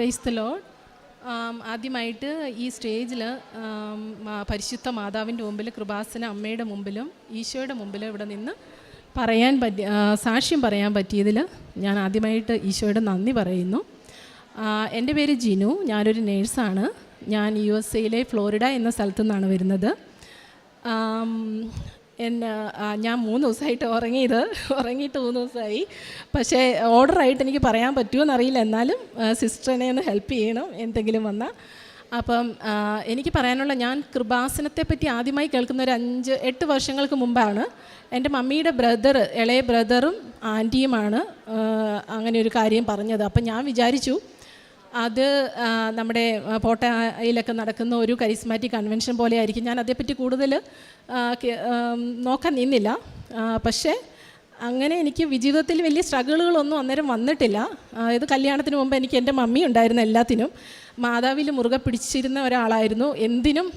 Praise the Lord. ആദ്യമായിട്ട് ഈ സ്റ്റേജിൽ പരിശുദ്ധ മാതാവിൻ്റെ മുമ്പിൽ, കൃപാസന അമ്മയുടെ മുമ്പിലും ഈശോയുടെ മുമ്പിലും ഇവിടെ നിന്ന് സാക്ഷ്യം പറയാൻ പറ്റിയതിൽ ഞാൻ ആദ്യമായിട്ട് ഈശോയുടെ നന്ദി പറയുന്നു. എൻ്റെ പേര് ജിനു, ഞാനൊരു നേഴ്സാണ്. ഞാൻ USA ഫ്ലോറിഡ എന്ന സ്ഥലത്തു നിന്നാണ് വരുന്നത്. ഞാൻ 3 ദിവസമായിട്ട് ഉറങ്ങിയിട്ട് 3 ദിവസമായി. പക്ഷേ ഓർഡറായിട്ട് എനിക്ക് പറയാൻ പറ്റുമോ അറിയില്ല. എന്നാലും സിസ്റ്ററിനെ ഒന്ന് ഹെൽപ്പ് ചെയ്യണം എന്തെങ്കിലും വന്നാൽ. അപ്പം എനിക്ക് പറയാനുള്ള, ഞാൻ കൃപാസനത്തെ പറ്റി ആദ്യമായി കേൾക്കുന്ന ഒരു 5-8 വർഷങ്ങൾക്ക് മുമ്പാണ്. എൻ്റെ മമ്മിയുടെ ഇളയ ബ്രദറും ആൻറ്റിയുമാണ് അങ്ങനെ ഒരു കാര്യം പറഞ്ഞത്. അപ്പം ഞാൻ വിചാരിച്ചു അത് നമ്മുടെ പോട്ടയിലൊക്കെ നടക്കുന്ന ഒരു കരിസ്മാറ്റിക് കൺവെൻഷൻ പോലെ ആയിരിക്കും. ഞാൻ അതേപ്പറ്റി കൂടുതൽ നോക്കാൻ നിന്നില്ല. പക്ഷേ അങ്ങനെ എനിക്ക് ജീവിതത്തിൽ വലിയ സ്ട്രഗിളുകളൊന്നും അന്നേരം വന്നിട്ടില്ല. ഇത് കല്യാണത്തിന് മുമ്പ് എനിക്ക് എൻ്റെ മമ്മി ഉണ്ടായിരുന്ന എല്ലാത്തിനും. മാതാവിൽ മുറുകെ പിടിച്ചിരുന്ന ഒരാളായിരുന്നു. എന്തിനും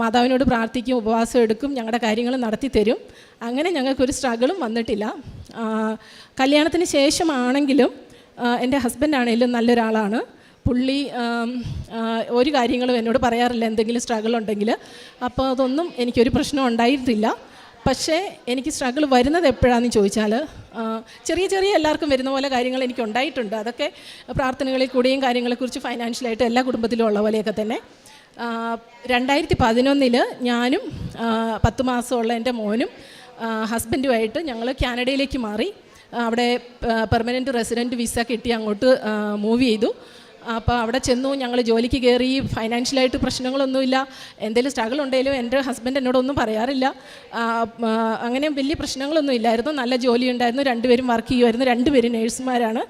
മാതാവിനോട് പ്രാർത്ഥിക്കും, ഉപവാസം എടുക്കും, ഞങ്ങളുടെ കാര്യങ്ങൾ നടത്തി തരും. അങ്ങനെ ഞങ്ങൾക്കൊരു സ്ട്രഗിളും വന്നിട്ടില്ല. കല്യാണത്തിന് ശേഷമാണെങ്കിലും എൻ്റെ ഹസ്ബൻഡാണെങ്കിലും നല്ലൊരാളാണ്. പുള്ളി ഒരു കാര്യങ്ങളും എന്നോട് പറയാറില്ല എന്തെങ്കിലും സ്ട്രഗിൾ ഉണ്ടെങ്കിൽ. അപ്പോൾ അതൊന്നും എനിക്കൊരു പ്രശ്നം ഉണ്ടായിട്ടില്ല. പക്ഷേ എനിക്ക് സ്ട്രഗിൾ വരുന്നത് എപ്പോഴാണെന്ന് ചോദിച്ചാൽ, ചെറിയ എല്ലാവർക്കും വരുന്ന പോലെ കാര്യങ്ങൾ എനിക്ക് ഉണ്ടായിട്ടുണ്ട്. അതൊക്കെ പ്രാർത്ഥനകളിൽ കൂടിയും കാര്യങ്ങളെക്കുറിച്ച് ഫൈനാൻഷ്യലായിട്ട് എല്ലാ കുടുംബത്തിലും ഉള്ള പോലെയൊക്കെ തന്നെ. 2011 ഞാനും 10 മാസമുള്ള എൻ്റെ മോനും ഹസ്ബൻഡുമായിട്ട് ഞങ്ങൾ കാനഡയിലേക്ക് മാറി. അവിടെ പെർമനൻറ്റ് റെസിഡൻറ്റ് വിസ കിട്ടി അങ്ങോട്ട് മൂവ് ചെയ്തു. അപ്പോൾ അവിടെ ചെന്നു, ഞങ്ങൾ ജോലിക്ക് കയറി. ഫൈനാൻഷ്യലായിട്ട് പ്രശ്നങ്ങളൊന്നുമില്ല. എന്തെങ്കിലും സ്ട്രഗിൾ ഉണ്ടെങ്കിലും എൻ്റെ ഹസ്ബൻഡ് എന്നോടൊന്നും പറയാറില്ല. അങ്ങനെ വലിയ പ്രശ്നങ്ങളൊന്നും ഇല്ലായിരുന്നു. നല്ല ജോലി ഉണ്ടായിരുന്നു. 2 പേരും വർക്ക് ചെയ്യുമായിരുന്നു. 2 പേരും നേഴ്സുമാരാണ്.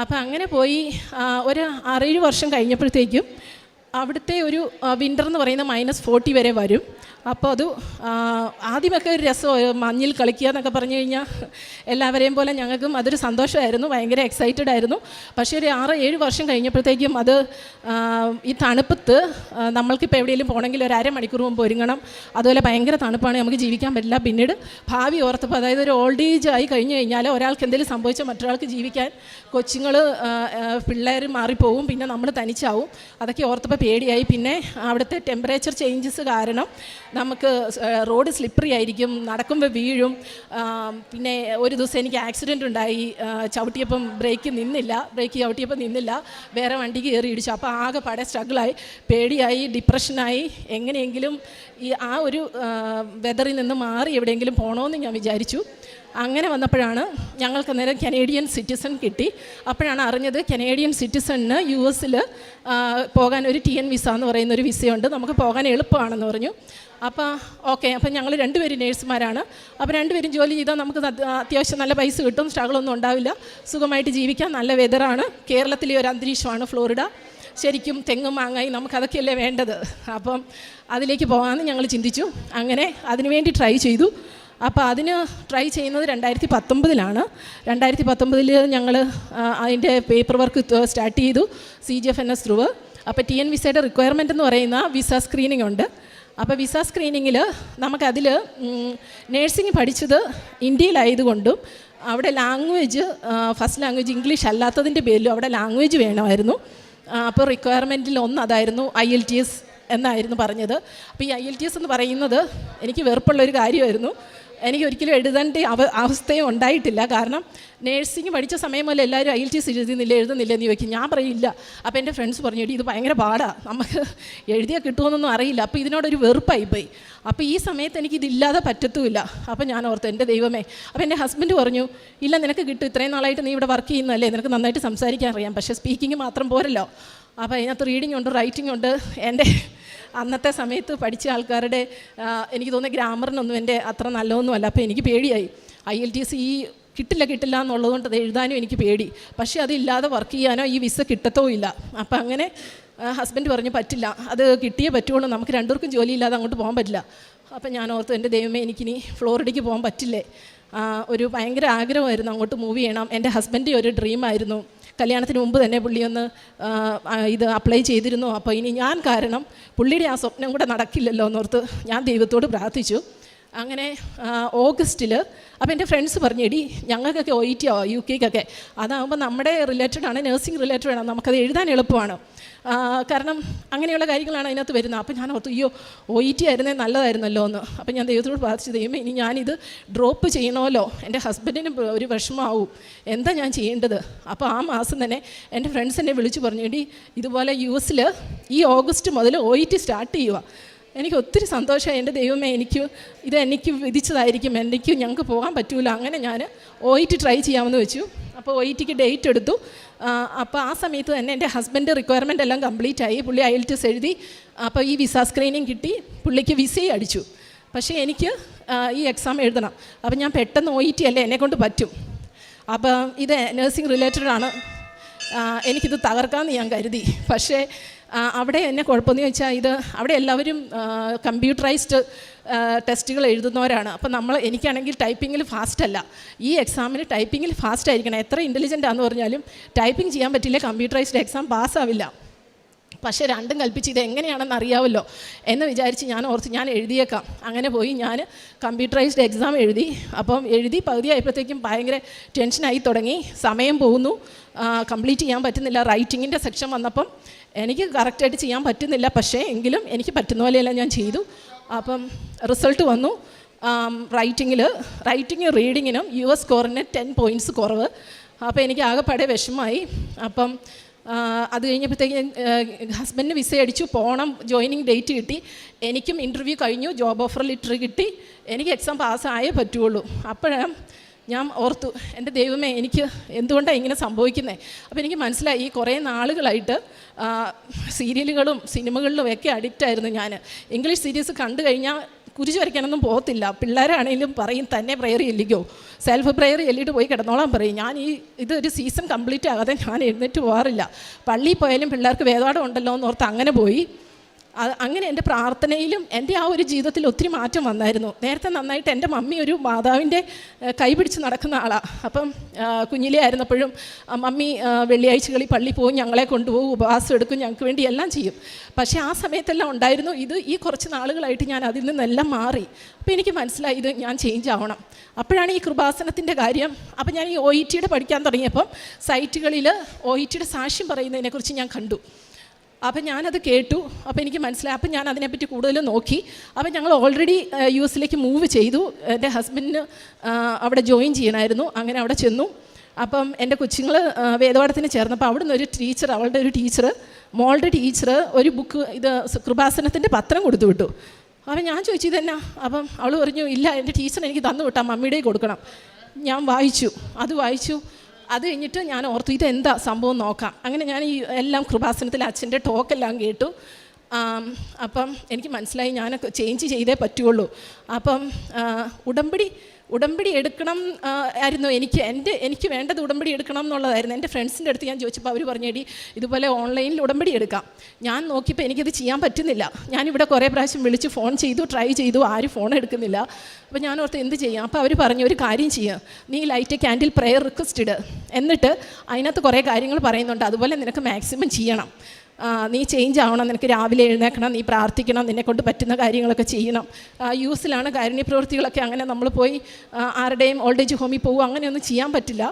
അപ്പോൾ അങ്ങനെ പോയി ഒരു 6-7 വർഷം കഴിഞ്ഞപ്പോഴത്തേക്കും അവിടുത്തെ ഒരു വിൻ്റർ എന്ന് പറയുന്ന -40 വരെ വരും. അപ്പോൾ അത് ആദ്യമൊക്കെ ഒരു രസം, മഞ്ഞിൽ കളിക്കുക എന്നൊക്കെ പറഞ്ഞു കഴിഞ്ഞാൽ എല്ലാവരെയും പോലെ ഞങ്ങൾക്കും അതൊരു സന്തോഷമായിരുന്നു. ഭയങ്കര എക്സൈറ്റഡ് ആയിരുന്നു. പക്ഷേ ഒരു 6-7 വർഷം കഴിഞ്ഞപ്പോഴത്തേക്കും അത് ഈ തണുപ്പത്ത് നമ്മൾക്കിപ്പോൾ എവിടെയെങ്കിലും പോകണമെങ്കിൽ ഒരു അരമണിക്കൂർ മുമ്പ് ഒരുങ്ങണം. അതുപോലെ ഭയങ്കര തണുപ്പാണ്, നമുക്ക് ജീവിക്കാൻ പറ്റില്ല. പിന്നീട് ഭാവി ഓർത്തപ്പോൾ, അതായത് ഒരു ഓൾഡ് ഏജ് ആയി കഴിഞ്ഞ് കഴിഞ്ഞാൽ ഒരാൾക്ക് എന്തെങ്കിലും സംഭവിച്ചാൽ മറ്റൊരാൾക്ക് ജീവിക്കാൻ, കൊച്ചുങ്ങൾ പിള്ളേർ മാറിപ്പോവും, പിന്നെ നമ്മൾ തനിച്ചാവും. അതൊക്കെ ഓർത്തപ്പോൾ പേടിയായി. പിന്നെ അവിടുത്തെ ടെമ്പറേച്ചർ ചേഞ്ചസ് കാരണം നമുക്ക് റോഡ് സ്ലിപ്പറി ആയിരിക്കും, നടക്കുമ്പോൾ വീഴും. പിന്നെ ഒരു ദിവസം എനിക്ക് ആക്സിഡൻ്റ് ഉണ്ടായി. ബ്രേക്ക് ചവിട്ടിയപ്പോൾ നിന്നില്ല, വേറെ വണ്ടിക്ക് കയറി ഇടിച്ചു. അപ്പോൾ ആകെ പാടെ സ്ട്രഗിളായി, പേടിയായി, ഡിപ്രഷനായി. എങ്ങനെയെങ്കിലും ആ ഒരു വെതറിൽ നിന്ന് മാറി എവിടെയെങ്കിലും പോകണമെന്ന് ഞാൻ വിചാരിച്ചു. അങ്ങനെ വന്നപ്പോഴാണ് ഞങ്ങൾക്ക് അന്നേരം കനേഡിയൻ സിറ്റിസൺ കിട്ടി. അപ്പോഴാണ് അറിഞ്ഞത് കനേഡിയൻ സിറ്റിസണിന് US പോകാൻ ഒരു TN വിസ എന്ന് പറയുന്നൊരു വിസയുണ്ട്, നമുക്ക് പോകാൻ എളുപ്പമാണെന്ന് പറഞ്ഞു. അപ്പോൾ ഓക്കെ, അപ്പം ഞങ്ങൾ 2 പേരും നേഴ്സുമാരാണ്. അപ്പോൾ 2 പേരും ജോലി ചെയ്താൽ നമുക്ക് അത്യാവശ്യം നല്ല പൈസ കിട്ടും, സ്ട്രഗിളൊന്നും ഉണ്ടാവില്ല, സുഖമായിട്ട് ജീവിക്കാം, നല്ല വെതറാണ്. കേരളത്തിലെ ഒരു അന്തരീക്ഷമാണ് ഫ്ലോറിഡ. ശരിക്കും തെങ്ങും മാങ്ങായി നമുക്കതൊക്കെയല്ലേ വേണ്ടത്. അപ്പം അതിലേക്ക് പോകാമെന്ന് ഞങ്ങൾ ചിന്തിച്ചു. അങ്ങനെ അതിനുവേണ്ടി ട്രൈ ചെയ്തു. അപ്പോൾ അതിന് ട്രൈ ചെയ്യുന്നത് 2019 2019 ഞങ്ങൾ അതിൻ്റെ പേപ്പർ വർക്ക് സ്റ്റാർട്ട് ചെയ്തു, CGFNS ത്രൂ. അപ്പോൾ TN വിസയുടെ റിക്വയർമെൻ്റ് എന്ന് പറയുന്ന വിസ സ്ക്രീനിങ് ഉണ്ട്. അപ്പോൾ വിസ സ്ക്രീനിങ്ങിൽ നമുക്കതിൽ നേഴ്സിംഗ് പഠിച്ചത് ഇന്ത്യയിലായതുകൊണ്ടും അവിടെ ലാംഗ്വേജ്, ഫസ്റ്റ് ലാംഗ്വേജ് ഇംഗ്ലീഷ് അല്ലാത്തതിൻ്റെ പേരിലും അവിടെ ലാംഗ്വേജ് വേണമായിരുന്നു. അപ്പോൾ റിക്വയർമെൻറ്റിൽ ഒന്നതായിരുന്നു, IELTS എന്നായിരുന്നു പറഞ്ഞത്. അപ്പോൾ ഈ IELTS എന്ന് പറയുന്നത് എനിക്ക് വെറുപ്പുള്ളൊരു കാര്യമായിരുന്നു. എനിക്ക് ഒരിക്കലും എഴുതേണ്ട അവസ്ഥയും ഉണ്ടായിട്ടില്ല. കാരണം നേഴ്സിംഗ് പഠിച്ച സമയം പോലെ എല്ലാവരും IELTS എഴുതുന്നില്ല എന്ന് ചോദിക്കും. ഞാൻ പറയില്ല. അപ്പോൾ എൻ്റെ ഫ്രണ്ട്സ് പറഞ്ഞു, ഇത് ഭയങ്കര പാടാണ്, നമുക്ക് എഴുതിയാൽ കിട്ടുമെന്നൊന്നും അറിയില്ല. അപ്പോൾ ഇതിനോടൊരു വെറുപ്പായിപ്പോയി. അപ്പോൾ ഈ സമയത്ത് എനിക്കിതില്ലാതെ പറ്റത്തുമില്ല. അപ്പോൾ ഞാൻ ഓർത്തു, എൻ്റെ ദൈവമേ. അപ്പോൾ എൻ്റെ ഹസ്ബൻഡ് പറഞ്ഞു, ഇല്ല നിനക്ക് കിട്ടും, ഇത്രയും നാളായിട്ട് നീ ഇവിടെ വർക്ക് ചെയ്യുന്നതല്ലേ, നിനക്ക് നന്നായിട്ട് സംസാരിക്കാൻ അറിയാം, പക്ഷേ സ്പീക്കിംഗ് മാത്രം പോരല്ലോ. അപ്പോൾ അതിനകത്ത് റീഡിംഗ് ഉണ്ട്, റൈറ്റിംഗ് ഉണ്ട്. എൻ്റെ അന്നത്തെ സമയത്ത് പഠിച്ച ആൾക്കാരുടെ എനിക്ക് തോന്നുന്ന ഗ്രാമറിനൊന്നും എൻ്റെ അത്ര നല്ലതൊന്നുമല്ല. അപ്പോൾ എനിക്ക് പേടിയായി. IELTS കിട്ടില്ല എന്നുള്ളതുകൊണ്ട് അത് എഴുതാനും എനിക്ക് പേടി. പക്ഷേ അതില്ലാതെ വർക്ക് ചെയ്യാനോ ഈ വിസ കിട്ടത്തോ ഇല്ല. അപ്പോൾ അങ്ങനെ ഹസ്ബൻഡ് പറഞ്ഞു, പറ്റില്ല, അത് കിട്ടിയേ പറ്റുള്ളൂ, നമുക്ക് 2 പേർക്കും ജോലിയില്ലാതെ അങ്ങോട്ട് പോകാൻ പറ്റില്ല. അപ്പോൾ ഞാൻ ഓർത്തു, എൻ്റെ ദൈവമേ, എനിക്കിനി ഫ്ലോറിഡയ്ക്ക് പോകാൻ പറ്റില്ലേ. ഒരു ഭയങ്കര ആഗ്രഹമായിരുന്നു അങ്ങോട്ട് മൂവ് ചെയ്യണം. എൻ്റെ ഹസ്ബൻഡ് ഒരു ഡ്രീമായിരുന്നു. കല്യാണത്തിന് മുമ്പ് തന്നെ പുള്ളി ഒന്ന് ഇത് അപ്ലൈ ചെയ്തിരുന്നു. അപ്പോൾ ഇനി ഞാൻ കാരണം പുള്ളിയുടെ ആ സ്വപ്നം കൂടെ നടക്കില്ലല്ലോ എന്നോർത്ത് ഞാൻ ദൈവത്തോട് പ്രാർത്ഥിച്ചു. അങ്ങനെ ഓഗസ്റ്റിൽ അപ്പോൾ എൻ്റെ ഫ്രണ്ട്സ് പറഞ്ഞു, എടി ഞങ്ങൾക്കൊക്കെ OET UK അതാകുമ്പോൾ നമ്മുടെ റിലേറ്റഡാണ്, നഴ്സിംഗ് റിലേറ്റഡാണ്, നമുക്കത് എഴുതാൻ എളുപ്പമാണ്. കാരണം അങ്ങനെയുള്ള കാര്യങ്ങളാണ് അതിനകത്ത് വരുന്നത്. അപ്പോൾ ഞാൻ ഓർത്തു, അയ്യോ OET ആയിരുന്നേ നല്ലതായിരുന്നല്ലോ എന്ന്. അപ്പോൾ ഞാൻ ദൈവത്തോട് പ്രാർത്ഥിച്ചു, ദൈവമേ ഇനി ഞാനിത് ഡ്രോപ്പ് ചെയ്യണമല്ലോ, എൻ്റെ ഹസ്ബൻഡിന് ഒരു വിഷമമാവും, എന്താ ഞാൻ ചെയ്യേണ്ടത്? അപ്പോൾ ആ മാസം തന്നെ എൻ്റെ ഫ്രണ്ട്സ് എന്നെ വിളിച്ചു പറഞ്ഞു, എടി ഇതുപോലെ US ഈ ഓഗസ്റ്റ് മുതൽ OET സ്റ്റാർട്ട് ചെയ്യുക. എനിക്ക് ഒത്തിരി സന്തോഷമായി. എൻ്റെ ദൈവമേ എനിക്ക് വിധിച്ചതായിരിക്കും, ഞങ്ങൾക്ക് പോകാൻ പറ്റൂല. അങ്ങനെ ഞാൻ OET ട്രൈ ചെയ്യാമെന്ന് വെച്ചു. അപ്പോൾ OETക്ക് ഡേറ്റ് എടുത്തു. അപ്പോൾ ആ സമയത്ത് തന്നെ എൻ്റെ ഹസ്ബൻഡ് റിക്വയർമെൻ്റ് എല്ലാം കംപ്ലീറ്റ് ആയി. പുള്ളി IELTS എഴുതി. അപ്പോൾ ഈ വിസ സ്ക്രീനിങ് കിട്ടി, പുള്ളിക്ക് വിസയും അടിച്ചു. പക്ഷേ എനിക്ക് ഈ എക്സാം എഴുതണം. അപ്പോൾ ഞാൻ പെട്ടെന്ന് OET അല്ലേ, എന്നെക്കൊണ്ട് പറ്റും. അപ്പം ഇത് നഴ്സിംഗ് റിലേറ്റഡാണ്, എനിക്കിത് തകർക്കാമെന്ന് ഞാൻ കരുതി. പക്ഷേ അവിടെ എന്നെ കുഴപ്പമെന്ന് വെച്ചാൽ അവിടെ എല്ലാവരും കമ്പ്യൂട്ടറൈസ്ഡ് ടെസ്റ്റുകൾ എഴുതുന്നവരാണ്. അപ്പോൾ എനിക്കാണെങ്കിൽ ടൈപ്പിങ്ങിൽ ഫാസ്റ്റ് അല്ല. ഈ എക്സാമിന് ടൈപ്പിങ്ങിൽ ഫാസ്റ്റ് ആയിരിക്കണം. എത്ര ഇൻ്റലിജൻ്റ് ആണെന്ന് പറഞ്ഞാലും ടൈപ്പിംഗ് ചെയ്യാൻ പറ്റില്ല, കമ്പ്യൂട്ടറൈസ്ഡ് എക്സാം പാസ്സാവില്ല. പക്ഷേ രണ്ടും കൽപ്പിച്ച് ഇത് എങ്ങനെയാണെന്ന് അറിയാമല്ലോ എന്ന് വിചാരിച്ച് ഞാൻ ഓർത്ത് ഞാൻ എഴുതിയേക്കാം. അങ്ങനെ പോയി ഞാൻ കമ്പ്യൂട്ടറൈസ്ഡ് എക്സാം എഴുതി. അപ്പം എഴുതി പകുതി ആയപ്പോഴത്തേക്കും ഭയങ്കര ടെൻഷനായി തുടങ്ങി. സമയം പോകുന്നു, കംപ്ലീറ്റ് ചെയ്യാൻ പറ്റുന്നില്ല. റൈറ്റിങ്ങിൻ്റെ സെക്ഷൻ വന്നപ്പം എനിക്ക് കറക്റ്റായിട്ട് ചെയ്യാൻ പറ്റുന്നില്ല. പക്ഷേ എങ്കിലും എനിക്ക് പറ്റുന്ന പോലെയെല്ലാം ഞാൻ ചെയ്തു. അപ്പം റിസൾട്ട് വന്നു. റൈറ്റിംഗ് റീഡിങ്ങിനും US സ്കോറിന് 10 points കുറവ്. അപ്പോൾ എനിക്ക് ആകെപ്പാടെ വിഷമമായി. അപ്പം അത് കഴിഞ്ഞപ്പോഴത്തേക്ക് ഹസ്ബൻഡിന് വിസ അടിച്ചു, പോകണം, ജോയിനിങ് ഡേറ്റ് കിട്ടി. എനിക്കും ഇൻ്റർവ്യൂ കഴിഞ്ഞു, ജോബ് ഓഫർ ലെറ്റർ കിട്ടി. എനിക്ക് എക്സാം പാസ്സായേ പറ്റുള്ളൂ. അപ്പോഴാണ് ഞാൻ ഓർത്തു, എൻ്റെ ദൈവമേ എനിക്ക് എന്തുകൊണ്ടാണ് ഇങ്ങനെ സംഭവിക്കുന്നത്? അപ്പോൾ എനിക്ക് മനസ്സിലായി, ഈ കുറേ നാളുകളായിട്ട് സീരിയലുകളും സിനിമകളിലും ഒക്കെ അഡിക്റ്റായിരുന്നു ഞാൻ. ഇംഗ്ലീഷ് സീരീസ് കണ്ടു കഴിഞ്ഞാൽ കുരിശ് വരയ്ക്കാനൊന്നും പോകത്തില്ല. പിള്ളേരാണെങ്കിലും പറയും തന്നെ പ്രെയർ ചെല്ലിക്കോ, സെൽഫ് പ്രെയർ ചെല്ലിയിട്ട് പോയി കിടന്നോളാൻ പറയും. ഞാൻ ഇതൊരു സീസൺ കംപ്ലീറ്റ് ആകാതെ ഞാൻ എഴുന്നേറ്റ് പോകാറില്ല. പള്ളിയിൽ പോയാലും പിള്ളേർക്ക് വേദപാഠം ഉണ്ടല്ലോ എന്നോർത്ത് അങ്ങനെ പോയി. അങ്ങനെ എൻ്റെ പ്രാർത്ഥനയിലും എൻ്റെ ആ ഒരു ജീവിതത്തിൽ ഒത്തിരി മാറ്റം വന്നായിരുന്നു. നേരത്തെ നന്നായിട്ട് എൻ്റെ മമ്മി ഒരു മാതാവിൻ്റെ കൈ പിടിച്ച് നടക്കുന്ന ആളാണ്. അപ്പം കുഞ്ഞിലേ ആയിരുന്നപ്പോഴും മമ്മി വെള്ളിയാഴ്ചകളിൽ പള്ളിയിൽ പോകും, ഞങ്ങളെ കൊണ്ടുപോകും, ഉപവാസം എടുക്കും, ഞങ്ങൾക്ക് വേണ്ടി എല്ലാം ചെയ്യും. പക്ഷേ ആ സമയത്തെല്ലാം ഉണ്ടായിരുന്നു. ഈ കുറച്ച് നാളുകളായിട്ട് ഞാൻ അതിൽ നിന്നെല്ലാം മാറി. അപ്പോൾ എനിക്ക് മനസ്സിലായി ഇത് ഞാൻ ചേഞ്ച് ആവണം. അപ്പോഴാണ് ഈ കൃപാസനത്തിൻ്റെ കാര്യം. അപ്പോൾ ഞാൻ ഈ OETയുടെ പഠിക്കാൻ തുടങ്ങിയപ്പം സൈറ്റുകളിൽ OETയുടെ സാക്ഷ്യം പറയുന്നതിനെക്കുറിച്ച് ഞാൻ കണ്ടു. അപ്പം ഞാനത് കേട്ടു. അപ്പോൾ എനിക്ക് മനസ്സിലായി. അപ്പം ഞാൻ അതിനെപ്പറ്റി കൂടുതൽ നോക്കി. അപ്പം ഞങ്ങൾ ഓൾറെഡി US മൂവ് ചെയ്തു. എൻ്റെ ഹസ്ബൻഡിന് അവിടെ ജോയിൻ ചെയ്യണമായിരുന്നു. അങ്ങനെ അവിടെ ചെന്നു. അപ്പം എൻ്റെ കൊച്ചുങ്ങൾ വേദപാഠത്തിന് ചേർന്നപ്പോൾ അവിടുന്ന് ഒരു ടീച്ചർ, അവളുടെ ഒരു ടീച്ചർ, മോളുടെ ടീച്ചർ ഒരു ബുക്ക് കൃപാസനത്തിൻ്റെ പത്രം കൊടുത്തു വിട്ടു. അപ്പം ഞാൻ ചോദിച്ചു ഇതെന്നാ? അപ്പം അവൾ പറഞ്ഞു, ഇല്ല എൻ്റെ ടീച്ചർ എനിക്ക് തന്നു വിട്ടാൽ മമ്മിയുടെ കൊടുക്കണം. ഞാൻ വായിച്ചു. അത് കഴിഞ്ഞിട്ട് ഞാൻ ഓർത്തു ഇതെന്താ സംഭവം നോക്കാം. അങ്ങനെ ഞാൻ ഈ എല്ലാം കൃപാസനത്തിൽ അച്ഛൻ്റെ ടോക്കെല്ലാം കേട്ടു. അപ്പം എനിക്ക് മനസ്സിലായി ഞാൻ ചേഞ്ച് ചെയ്തേ പറ്റുള്ളൂ. അപ്പം ഉടമ്പടി എടുക്കണം ആയിരുന്നു എനിക്ക് വേണ്ടത്. ഉടമ്പടി എടുക്കണം എന്നുള്ളതായിരുന്നു. എൻ്റെ ഫ്രണ്ട്സിൻ്റെ അടുത്ത് ഞാൻ ചോദിച്ചപ്പോൾ അവർ പറഞ്ഞേടി ഇതുപോലെ ഓൺലൈനിൽ ഉടമ്പടി എടുക്കാം. ഞാൻ നോക്കിയപ്പോൾ എനിക്കത് ചെയ്യാൻ പറ്റുന്നില്ല. ഞാനിവിടെ കുറേ പ്രാവശ്യം വിളിച്ച് ഫോൺ ചെയ്തു, ട്രൈ ചെയ്തു, ആരും ഫോൺ എടുക്കുന്നില്ല. അപ്പോൾ ഞാൻ ഓർത്ത് എന്ത് ചെയ്യാം? അപ്പോൾ അവർ പറഞ്ഞു ഒരു കാര്യം ചെയ്യുക, നീ ലൈറ്റ് ക്യാൻഡിൽ പ്രെയർ റിക്വസ്റ്റ് ഇട്, എന്നിട്ട് അതിനകത്ത് കുറേ കാര്യങ്ങൾ പറയുന്നുണ്ട്, അതുപോലെ നിനക്ക് മാക്സിമം ചെയ്യണം, നീ ചേഞ്ച് ആവണം, നിനക്ക് രാവിലെ എഴുന്നേക്കണം, നീ പ്രാർത്ഥിക്കണം, നിന്നെക്കൊണ്ട് പറ്റുന്ന കാര്യങ്ങളൊക്കെ ചെയ്യണം. യൂസിലാണ് കാരുണ്യ പ്രവൃത്തികളൊക്കെ. അങ്ങനെ നമ്മൾ പോയി ആരുടെയും ഓൾഡ് ഏജ് ഹോമിൽ പോകും, അങ്ങനെയൊന്നും ചെയ്യാൻ പറ്റില്ല.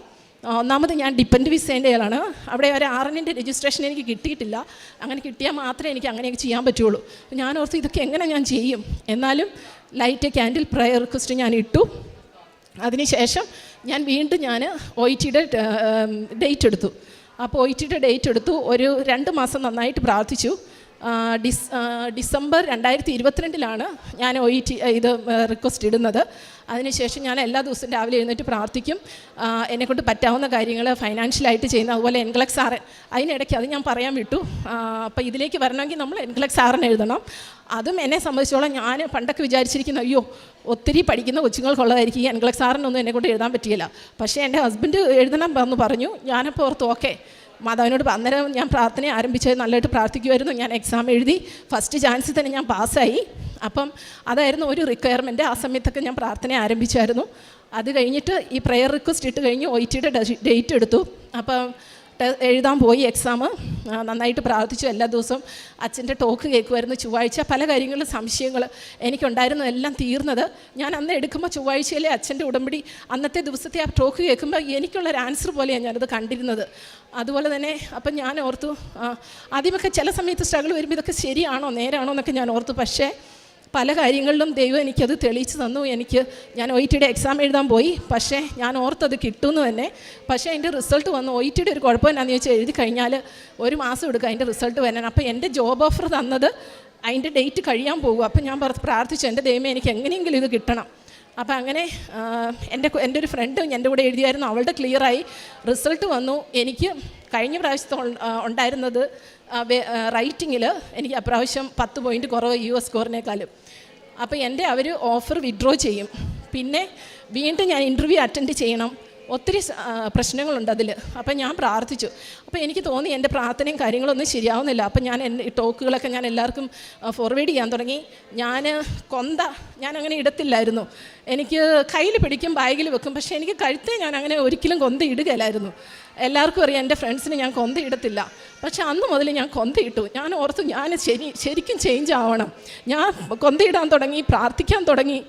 ഒന്നാമത് ഞാൻ ഡിപ്പെൻഡ് വിസേൻ്റെ ആളാണ്. അവിടെ ഒരു RN-ൻ്റെ രജിസ്ട്രേഷൻ എനിക്ക് കിട്ടിയിട്ടില്ല. അങ്ങനെ കിട്ടിയാൽ മാത്രമേ എനിക്ക് അങ്ങനെയൊക്കെ ചെയ്യാൻ പറ്റുള്ളൂ. ഞാൻ ഓർത്ത് ഇതൊക്കെ എങ്ങനെ ഞാൻ ചെയ്യും? എന്നാലും ലൈറ്റ് ക്യാൻഡിൽ പ്രയർ റിക്വസ്റ്റ് ഞാൻ ഇട്ടു. അതിനുശേഷം ഞാൻ വീണ്ടും OETയുടെ ഡേറ്റ് എടുത്തു. അപ്പോൾ OETയുടെ ഡേറ്റ് എടുത്തു. ഒരു 2 മാസം നന്നായിട്ട് പ്രാർത്ഥിച്ചു. ഡിസംബർ 2022 ഞാൻ OET റിക്വസ്റ്റ് ഇടുന്നത്. അതിനുശേഷം ഞാൻ എല്ലാ ദിവസവും രാവിലെ എഴുന്നേറ്റ് പ്രാർത്ഥിക്കും. എന്നെക്കൊണ്ട് പറ്റാവുന്ന കാര്യങ്ങൾ ഫൈനാൻഷ്യലായിട്ട് ചെയ്യുന്ന, അതുപോലെ NCLEX RN. അതിനിടയ്ക്ക് അത് ഞാൻ പറയാൻ വിട്ടു. അപ്പോൾ ഇതിലേക്ക് വരണമെങ്കിൽ നമ്മൾ NCLEX RN എഴുതണം. അതും എന്നെ സംബന്ധിച്ചോളം ഞാൻ പണ്ടൊക്കെ വിചാരിച്ചിരിക്കുന്ന അയ്യോ ഒത്തിരി പഠിക്കുന്ന കൊച്ചുങ്ങൾക്കുള്ളതായിരിക്കും, ഈ NCLEX RN ഒന്നും എന്നെക്കൊണ്ട് എഴുതാൻ പറ്റിയില്ല. പക്ഷേ എൻ്റെ ഹസ്ബൻഡ് എഴുതണം എന്ന് പറഞ്ഞു. ഞാനപ്പോൾ ഓർത്ത് ഓക്കെ മാതാവിനോട് അന്നേരം ഞാൻ പ്രാർത്ഥന ആരംഭിച്ചത്, നല്ലതായിട്ട് പ്രാർത്ഥിക്കുമായിരുന്നു. ഞാൻ എക്സാം എഴുതി, ഫസ്റ്റ് ചാൻസിൽ തന്നെ ഞാൻ പാസ്സായി. അപ്പം അതായിരുന്നു ഒരു റിക്വയർമെൻറ്റ്. ആ സമയത്തൊക്കെ ഞാൻ പ്രാർത്ഥന ആരംഭിച്ചായിരുന്നു. അത് കഴിഞ്ഞിട്ട് ഈ പ്രെയർ റിക്വസ്റ്റ് ഇട്ട് കഴിഞ്ഞ് OETയുടെ ഡേറ്റ് എടുത്തു. അപ്പം എഴുതാൻ പോയി എക്സാം. നന്നായിട്ട് പ്രാർത്ഥിച്ചു. എല്ലാ ദിവസവും അച്ഛൻ്റെ ടോക്ക് കേൾക്കുമായിരുന്നു. ചൊവ്വാഴ്ച പല കാര്യങ്ങളിലും സംശയങ്ങൾ എനിക്കുണ്ടായിരുന്നു, എല്ലാം തീർന്നത്. ഞാൻ അന്ന് എടുക്കുമ്പോൾ ചൊവ്വാഴ്ചയിലെ അച്ഛൻ്റെ ഉടമ്പടി അന്നത്തെ ദിവസത്തെ ആ ടോക്ക് കേൾക്കുമ്പോൾ എനിക്കുള്ളൊരു ആൻസർ പോലെയാണ് ഞാനത് കണ്ടിരുന്നത്. അതുപോലെ തന്നെ അപ്പം ഞാൻ ഓർത്തു, ആദ്യമൊക്കെ ചില സമയത്ത് സ്ട്രഗിൾ വരുമ്പോൾ ഇതൊക്കെ ശരിയാണോ നേരാണോ എന്നൊക്കെ ഞാൻ ഓർത്തു. പക്ഷേ പല കാര്യങ്ങളിലും ദൈവം എനിക്കത് തെളിയിച്ച് തന്നു. ഞാൻ OIT എക്സാം എഴുതാൻ പോയി, പക്ഷേ ഞാൻ ഓർത്തത് കിട്ടുമെന്ന് തന്നെ. പക്ഷേ അതിൻ്റെ റിസൾട്ട് വന്നു. OIT ഒരു കുഴപ്പം എന്നാന്ന് ചോദിച്ചാൽ എഴുതി കഴിഞ്ഞാൽ 1 മാസം എടുക്കുക അതിൻ്റെ റിസൾട്ട് വരാൻ. അപ്പോൾ എൻ്റെ ജോബ് ഓഫർ തന്നത് അതിൻ്റെ ഡേറ്റ് കഴിയാൻ പോകും. അപ്പം ഞാൻ പ്രാർത്ഥിച്ചു, എൻ്റെ ദൈവമേ എനിക്ക് എങ്ങനെയെങ്കിലും ഇത് കിട്ടണം. അപ്പം അങ്ങനെ എൻ്റെ ഒരു ഫ്രണ്ട് എൻ്റെ കൂടെ എഴുതിയായിരുന്നു, അവളുടെ ക്ലിയറായി റിസൾട്ട് വന്നു. എനിക്ക് കഴിഞ്ഞ പ്രാവശ്യത്തെ ഉണ്ടായിരുന്നത് റൈറ്റിങ്ങിൽ എനിക്ക് അപ്രാവശ്യം 10 പോയിൻ്റ് കുറവ് US സ്കോറിനേക്കാളും. അപ്പോൾ അവർ ഓഫർ വിഡ്രോ ചെയ്യും. പിന്നെ വീണ്ടും ഞാൻ ഇൻ്റർവ്യൂ അറ്റൻഡ് ചെയ്യണം. ഒത്തിരി പ്രശ്നങ്ങളുണ്ട് അതിൽ. അപ്പം ഞാൻ പ്രാർത്ഥിച്ചു. അപ്പോൾ എനിക്ക് തോന്നി എൻ്റെ പ്രാർത്ഥനയും കാര്യങ്ങളൊന്നും ശരിയാവുന്നില്ല. അപ്പം ഞാൻ ടോക്കുകളൊക്കെ ഞാൻ എല്ലാവർക്കും ഫോർവേഡ് ചെയ്യാൻ തുടങ്ങി. ഞാൻ അങ്ങനെ ഇടത്തില്ലായിരുന്നു. എനിക്ക് കയ്യിൽ പിടിക്കും, ബാഗിൽ വെക്കും. പക്ഷേ എനിക്ക് കഴുത്തേ ഞാൻ അങ്ങനെ ഒരിക്കലും കൊന്ത ഇടുകയില്ലായിരുന്നു. എല്ലാവർക്കും അറിയാം, എൻ്റെ ഫ്രണ്ട്സിന് ഞാൻ കൊന്ത ഇടത്തില്ല. പക്ഷെ അന്ന് മുതൽ ഞാൻ കൊന്തയിട്ടു. ഞാൻ ഓർത്തു ഞാൻ ശരിക്കും ചേഞ്ച് ആവണം. ഞാൻ കൊന്തയിടാൻ തുടങ്ങി, പ്രാർത്ഥിക്കാൻ തുടങ്ങി,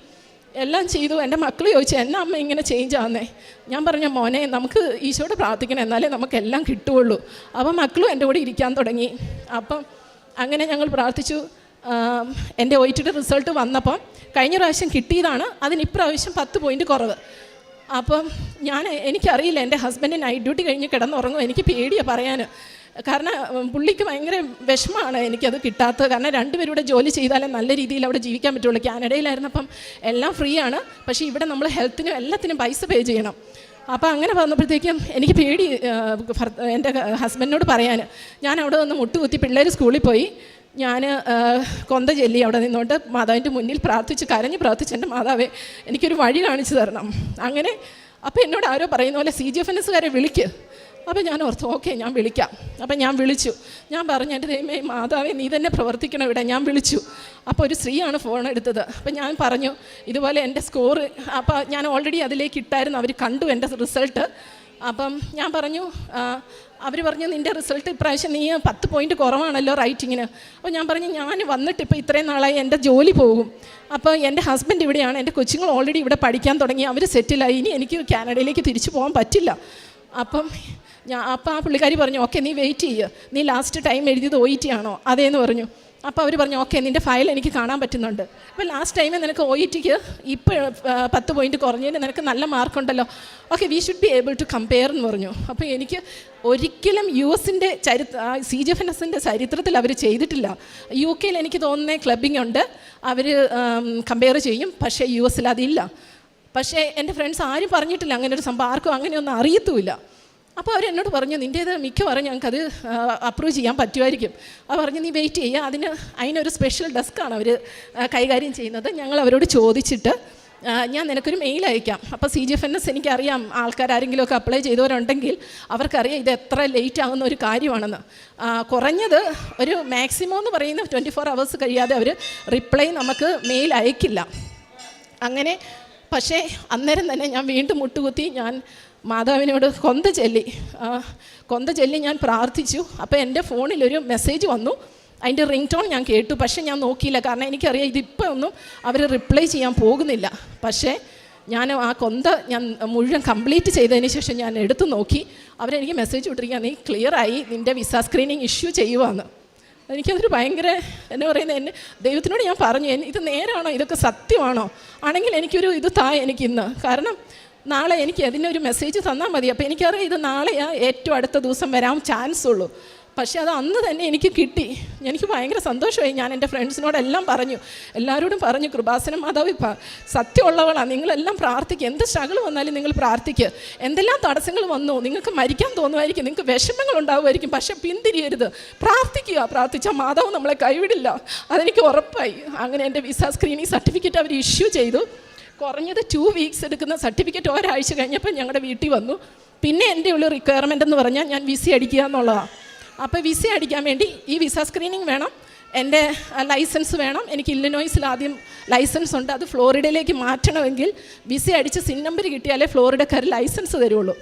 എല്ലാം ചെയ്തു. എൻ്റെ മക്കൾ ചോദിച്ചു, എന്നാ അമ്മ ഇങ്ങനെ ചേഞ്ച് ആവുന്നേ? ഞാൻ പറഞ്ഞു, മോനെ നമുക്ക് ഈശോയോട് പ്രാർത്ഥിക്കണം, എന്നാലേ നമുക്കെല്ലാം കിട്ടുകയുള്ളൂ. അപ്പം മക്കളും എൻ്റെ കൂടെ ഇരിക്കാൻ തുടങ്ങി. അപ്പം അങ്ങനെ ഞങ്ങൾ പ്രാർത്ഥിച്ചു. എൻ്റെ OIT റിസൾട്ട് വന്നപ്പം കഴിഞ്ഞ പ്രാവശ്യം കിട്ടിയതാണ്, അതിനിപ്രാവശ്യം 10 പോയിൻ്റ് കുറവ്. അപ്പം എനിക്കറിയില്ല, എൻ്റെ ഹസ്ബൻഡ് നൈറ്റ് ഡ്യൂട്ടി കഴിഞ്ഞ് കിടന്നുറങ്ങും. എനിക്ക് പേടിയാണ് പറയാൻ. കാരണം പുള്ളിക്ക് ഭയങ്കര വിഷമമാണ് എനിക്കത് കിട്ടാത്തത്. കാരണം 2 പേരും കൂടെ ജോലി ചെയ്താലേ നല്ല രീതിയിൽ അവിടെ ജീവിക്കാൻ പറ്റുള്ളൂ. കാനഡയിലായിരുന്നപ്പം എല്ലാം ഫ്രീ ആണ്, പക്ഷേ ഇവിടെ നമ്മൾ ഹെൽത്തിനും എല്ലാത്തിനും പൈസ പേ ചെയ്യണം. അപ്പോൾ അങ്ങനെ വന്നപ്പോഴത്തേക്കും എനിക്ക് പേടി എൻ്റെ ഹസ്ബൻഡിനോട് പറയാൻ. ഞാൻ അവിടെ നിന്ന് മുട്ടുകുത്തി പിള്ളേർ സ്കൂളിൽ പോയി. ഞാൻ കൊന്ത ചൊല്ലി അവിടെ നിന്നുകൊണ്ട് മാതാവിൻ്റെ മുന്നിൽ കരഞ്ഞ് പ്രാർത്ഥിച്ചു, എൻ്റെ മാതാവേ എനിക്കൊരു വഴി കാണിച്ചു തരണം. അങ്ങനെ അപ്പോൾ എന്നോട് ആരോ പറയുന്ന പോലെ CGFNSകാരെ വിളിക്ക്. അപ്പോൾ ഞാൻ ഓർത്തു, ഓക്കെ ഞാൻ വിളിക്കാം. അപ്പം ഞാൻ വിളിച്ചു. ഞാൻ പറഞ്ഞു, എൻ്റെ ദൈവമേ മാതാവേ നീ തന്നെ പ്രവർത്തിക്കണം ഇവിടെ. ഞാൻ വിളിച്ചു. അപ്പോൾ ഒരു സ്ത്രീയാണ് ഫോൺ എടുത്തത്. അപ്പം ഞാൻ പറഞ്ഞു, ഇതുപോലെ എൻ്റെ സ്കോറ്. അപ്പോൾ ഞാൻ ഓൾറെഡി അതിലേക്ക് ഇട്ടായിരുന്നു, അവർ കണ്ടു എൻ്റെ റിസൾട്ട്. അപ്പം ഞാൻ പറഞ്ഞു, അവർ പറഞ്ഞു നിൻ്റെ റിസൾട്ട് ഇപ്രാവശ്യം നീ 10 പോയിൻ്റ് കുറവാണല്ലോ റൈറ്റിങ്ങിന്. അപ്പോൾ ഞാൻ പറഞ്ഞു, ഞാൻ വന്നിട്ട് ഇപ്പോൾ ഇത്രയും നാളായി എൻ്റെ ജോലി പോകും. അപ്പോൾ എൻ്റെ ഹസ്ബൻഡ് ഇവിടെയാണ്, എൻ്റെ കൊച്ചുങ്ങൾ ഓൾറെഡി ഇവിടെ പഠിക്കാൻ തുടങ്ങി, അവർ സെറ്റിലായി. ഇനി എനിക്ക് കാനഡയിലേക്ക് തിരിച്ചു പോകാൻ പറ്റില്ല. അപ്പം ആ പുള്ളിക്കാരി പറഞ്ഞു, ഓക്കെ നീ വെയിറ്റ് ചെയ്യുക, നീ ലാസ്റ്റ് ടൈം എഴുതിയത് OIT ആണോ? അതേന്ന് പറഞ്ഞു. അപ്പോൾ അവർ പറഞ്ഞു, ഓക്കെ നിൻ്റെ ഫയൽ എനിക്ക് കാണാൻ പറ്റുന്നുണ്ട്. അപ്പോൾ ലാസ്റ്റ് ടൈമിൽ നിനക്ക് OITക്ക് ഇപ്പോൾ 10 പോയിൻ്റ് കുറഞ്ഞതിന് നിനക്ക് നല്ല മാർക്കുണ്ടല്ലോ. Okay we should be able to compare എന്ന് പറഞ്ഞു. അപ്പോൾ എനിക്ക് ഒരിക്കലും US-ൻ്റെ CGFNSൻ്റെ ചരിത്രത്തിൽ അവർ ചെയ്തിട്ടില്ല. UK എനിക്ക് തോന്നുന്നത് ക്ലബിംഗ് ഉണ്ട്, അവർ കമ്പയർ ചെയ്യും. പക്ഷേ US-ൽ അതില്ല. പക്ഷേ എൻ്റെ ഫ്രണ്ട്സ് ആരും പറഞ്ഞിട്ടില്ല അങ്ങനെ ഒരു സംഭവം, ആർക്കും അങ്ങനെയൊന്നും അറിയത്തുമില്ല. അപ്പോൾ അവരെന്നോട് പറഞ്ഞു, നിൻ്റേത് മിക്കവാറും ഞങ്ങൾക്കത് അപ്രൂവ് ചെയ്യാൻ പറ്റുമായിരിക്കും. അപ്പോൾ പറഞ്ഞു, നീ വെയിറ്റ് ചെയ്യുക, അതിനൊരു സ്പെഷ്യൽ ഡെസ്ക്കാണ് അവർ കൈകാര്യം ചെയ്യുന്നത്. ഞങ്ങൾ അവരോട് ചോദിച്ചിട്ട് ഞാൻ നിനക്കൊരു മെയിൽ അയക്കാം. അപ്പോൾ CGFNS എനിക്കറിയാം, ആൾക്കാരെങ്കിലുമൊക്കെ അപ്ലൈ ചെയ്തവരുണ്ടെങ്കിൽ അവർക്കറിയാം ഇത് എത്ര ലേറ്റ് ആകുന്ന ഒരു കാര്യമാണെന്ന്. കുറഞ്ഞത് ഒരു മാക്സിമം എന്ന് പറയുന്ന 24 hours കഴിയാതെ അവർ റിപ്ലൈ നമുക്ക് മെയിൽ അയക്കില്ല. അങ്ങനെ പക്ഷേ അന്നേരം തന്നെ ഞാൻ വീണ്ടും മുട്ടുകുത്തി ഞാൻ മാതാവിനോട് കൊന്ത ചൊല്ലി ഞാൻ പ്രാർത്ഥിച്ചു. അപ്പോൾ എൻ്റെ ഫോണിലൊരു മെസ്സേജ് വന്നു. അതിൻ്റെ റിംഗ് ടോൺ ഞാൻ കേട്ടു, പക്ഷേ ഞാൻ നോക്കിയില്ല. കാരണം എനിക്കറിയാം ഇതിപ്പോൾ ഒന്നും അവർ റിപ്ലൈ ചെയ്യാൻ പോകുന്നില്ല. പക്ഷേ ഞാൻ ഞാൻ മുഴുവൻ കംപ്ലീറ്റ് ചെയ്തതിന് ശേഷം ഞാൻ എടുത്തു നോക്കി. അവരെനിക്ക് മെസ്സേജ് വിട്ടിരിക്കുക, നീ ക്ലിയറായി, നിൻ്റെ വിസ സ്ക്രീനിങ് ഇഷ്യൂ ചെയ്യുവാന്ന്. എനിക്കതൊരു ഭയങ്കര എന്താ പറയുന്നത്, ദൈവത്തിനോട് ഞാൻ പറഞ്ഞു, ഇത് നേരാണോ, ഇതൊക്കെ സത്യമാണോ? ആണെങ്കിൽ എനിക്കൊരു ഇത് എനിക്കിന്ന്. കാരണം നാളെ എനിക്ക് അതിനൊരു മെസ്സേജ് തന്നാൽ മതി. അപ്പോൾ എനിക്കറിയാം ഇത് നാളെയാ ഏറ്റവും അടുത്ത ദിവസം വരാൻ ചാൻസ് ഉള്ളൂ. പക്ഷേ അത് അന്ന് തന്നെ എനിക്ക് കിട്ടി. എനിക്ക് ഭയങ്കര സന്തോഷമായി. ഞാൻ എൻ്റെ ഫ്രണ്ട്സിനോടെല്ലാം പറഞ്ഞു, എല്ലാവരോടും പറഞ്ഞു, കൃപാസന മാതാവ് സത്യമുള്ളവളാണ്, നിങ്ങളെല്ലാം പ്രാർത്ഥിക്കുക, എന്ത് സ്ട്രഗിൾ വന്നാലും നിങ്ങൾ പ്രാർത്ഥിക്കുക. എന്തെല്ലാം തടസ്സങ്ങൾ വന്നു, നിങ്ങൾക്ക് മരിക്കാൻ തോന്നുമായിരിക്കും, നിങ്ങൾക്ക് വിഷമങ്ങൾ ഉണ്ടാവുമായിരിക്കും, പക്ഷേ പിന്തിരിയരുത്, പ്രാർത്ഥിച്ചാൽ മാതാവ് നമ്മളെ കൈവിടില്ല, അതെനിക്ക് ഉറപ്പായി. അങ്ങനെ എൻ്റെ വിസ സ്ക്രീനിങ് സർട്ടിഫിക്കറ്റ് അവർ ഇഷ്യൂ ചെയ്തു. കുറഞ്ഞത് 2 weeks എടുക്കുന്ന സർട്ടിഫിക്കറ്റ് ഒരാഴ്ച കഴിഞ്ഞപ്പോൾ ഞങ്ങളുടെ വീട്ടിൽ വന്നു. പിന്നെ എൻ്റെ ഉള്ള റിക്വയർമെൻ്റ് എന്ന് പറഞ്ഞാൽ ഞാൻ വിസ അടിക്കുക എന്നുള്ളതാണ്. അപ്പോൾ വിസ അടിക്കാൻ വേണ്ടി ഈ വിസ സ്ക്രീനിങ് വേണം, എൻ്റെ ലൈസൻസ് വേണം. എനിക്ക് ഇല്ലിനോയ്സിൽ ആദ്യം ലൈസൻസ് ഉണ്ട്, അത് ഫ്ലോറിഡയിലേക്ക് മാറ്റണമെങ്കിൽ വിസ അടിച്ച് സിൻ നമ്പർ കിട്ടിയാലേ ഫ്ലോറിഡക്കാർ ലൈസൻസ് തരുള്ളൂ.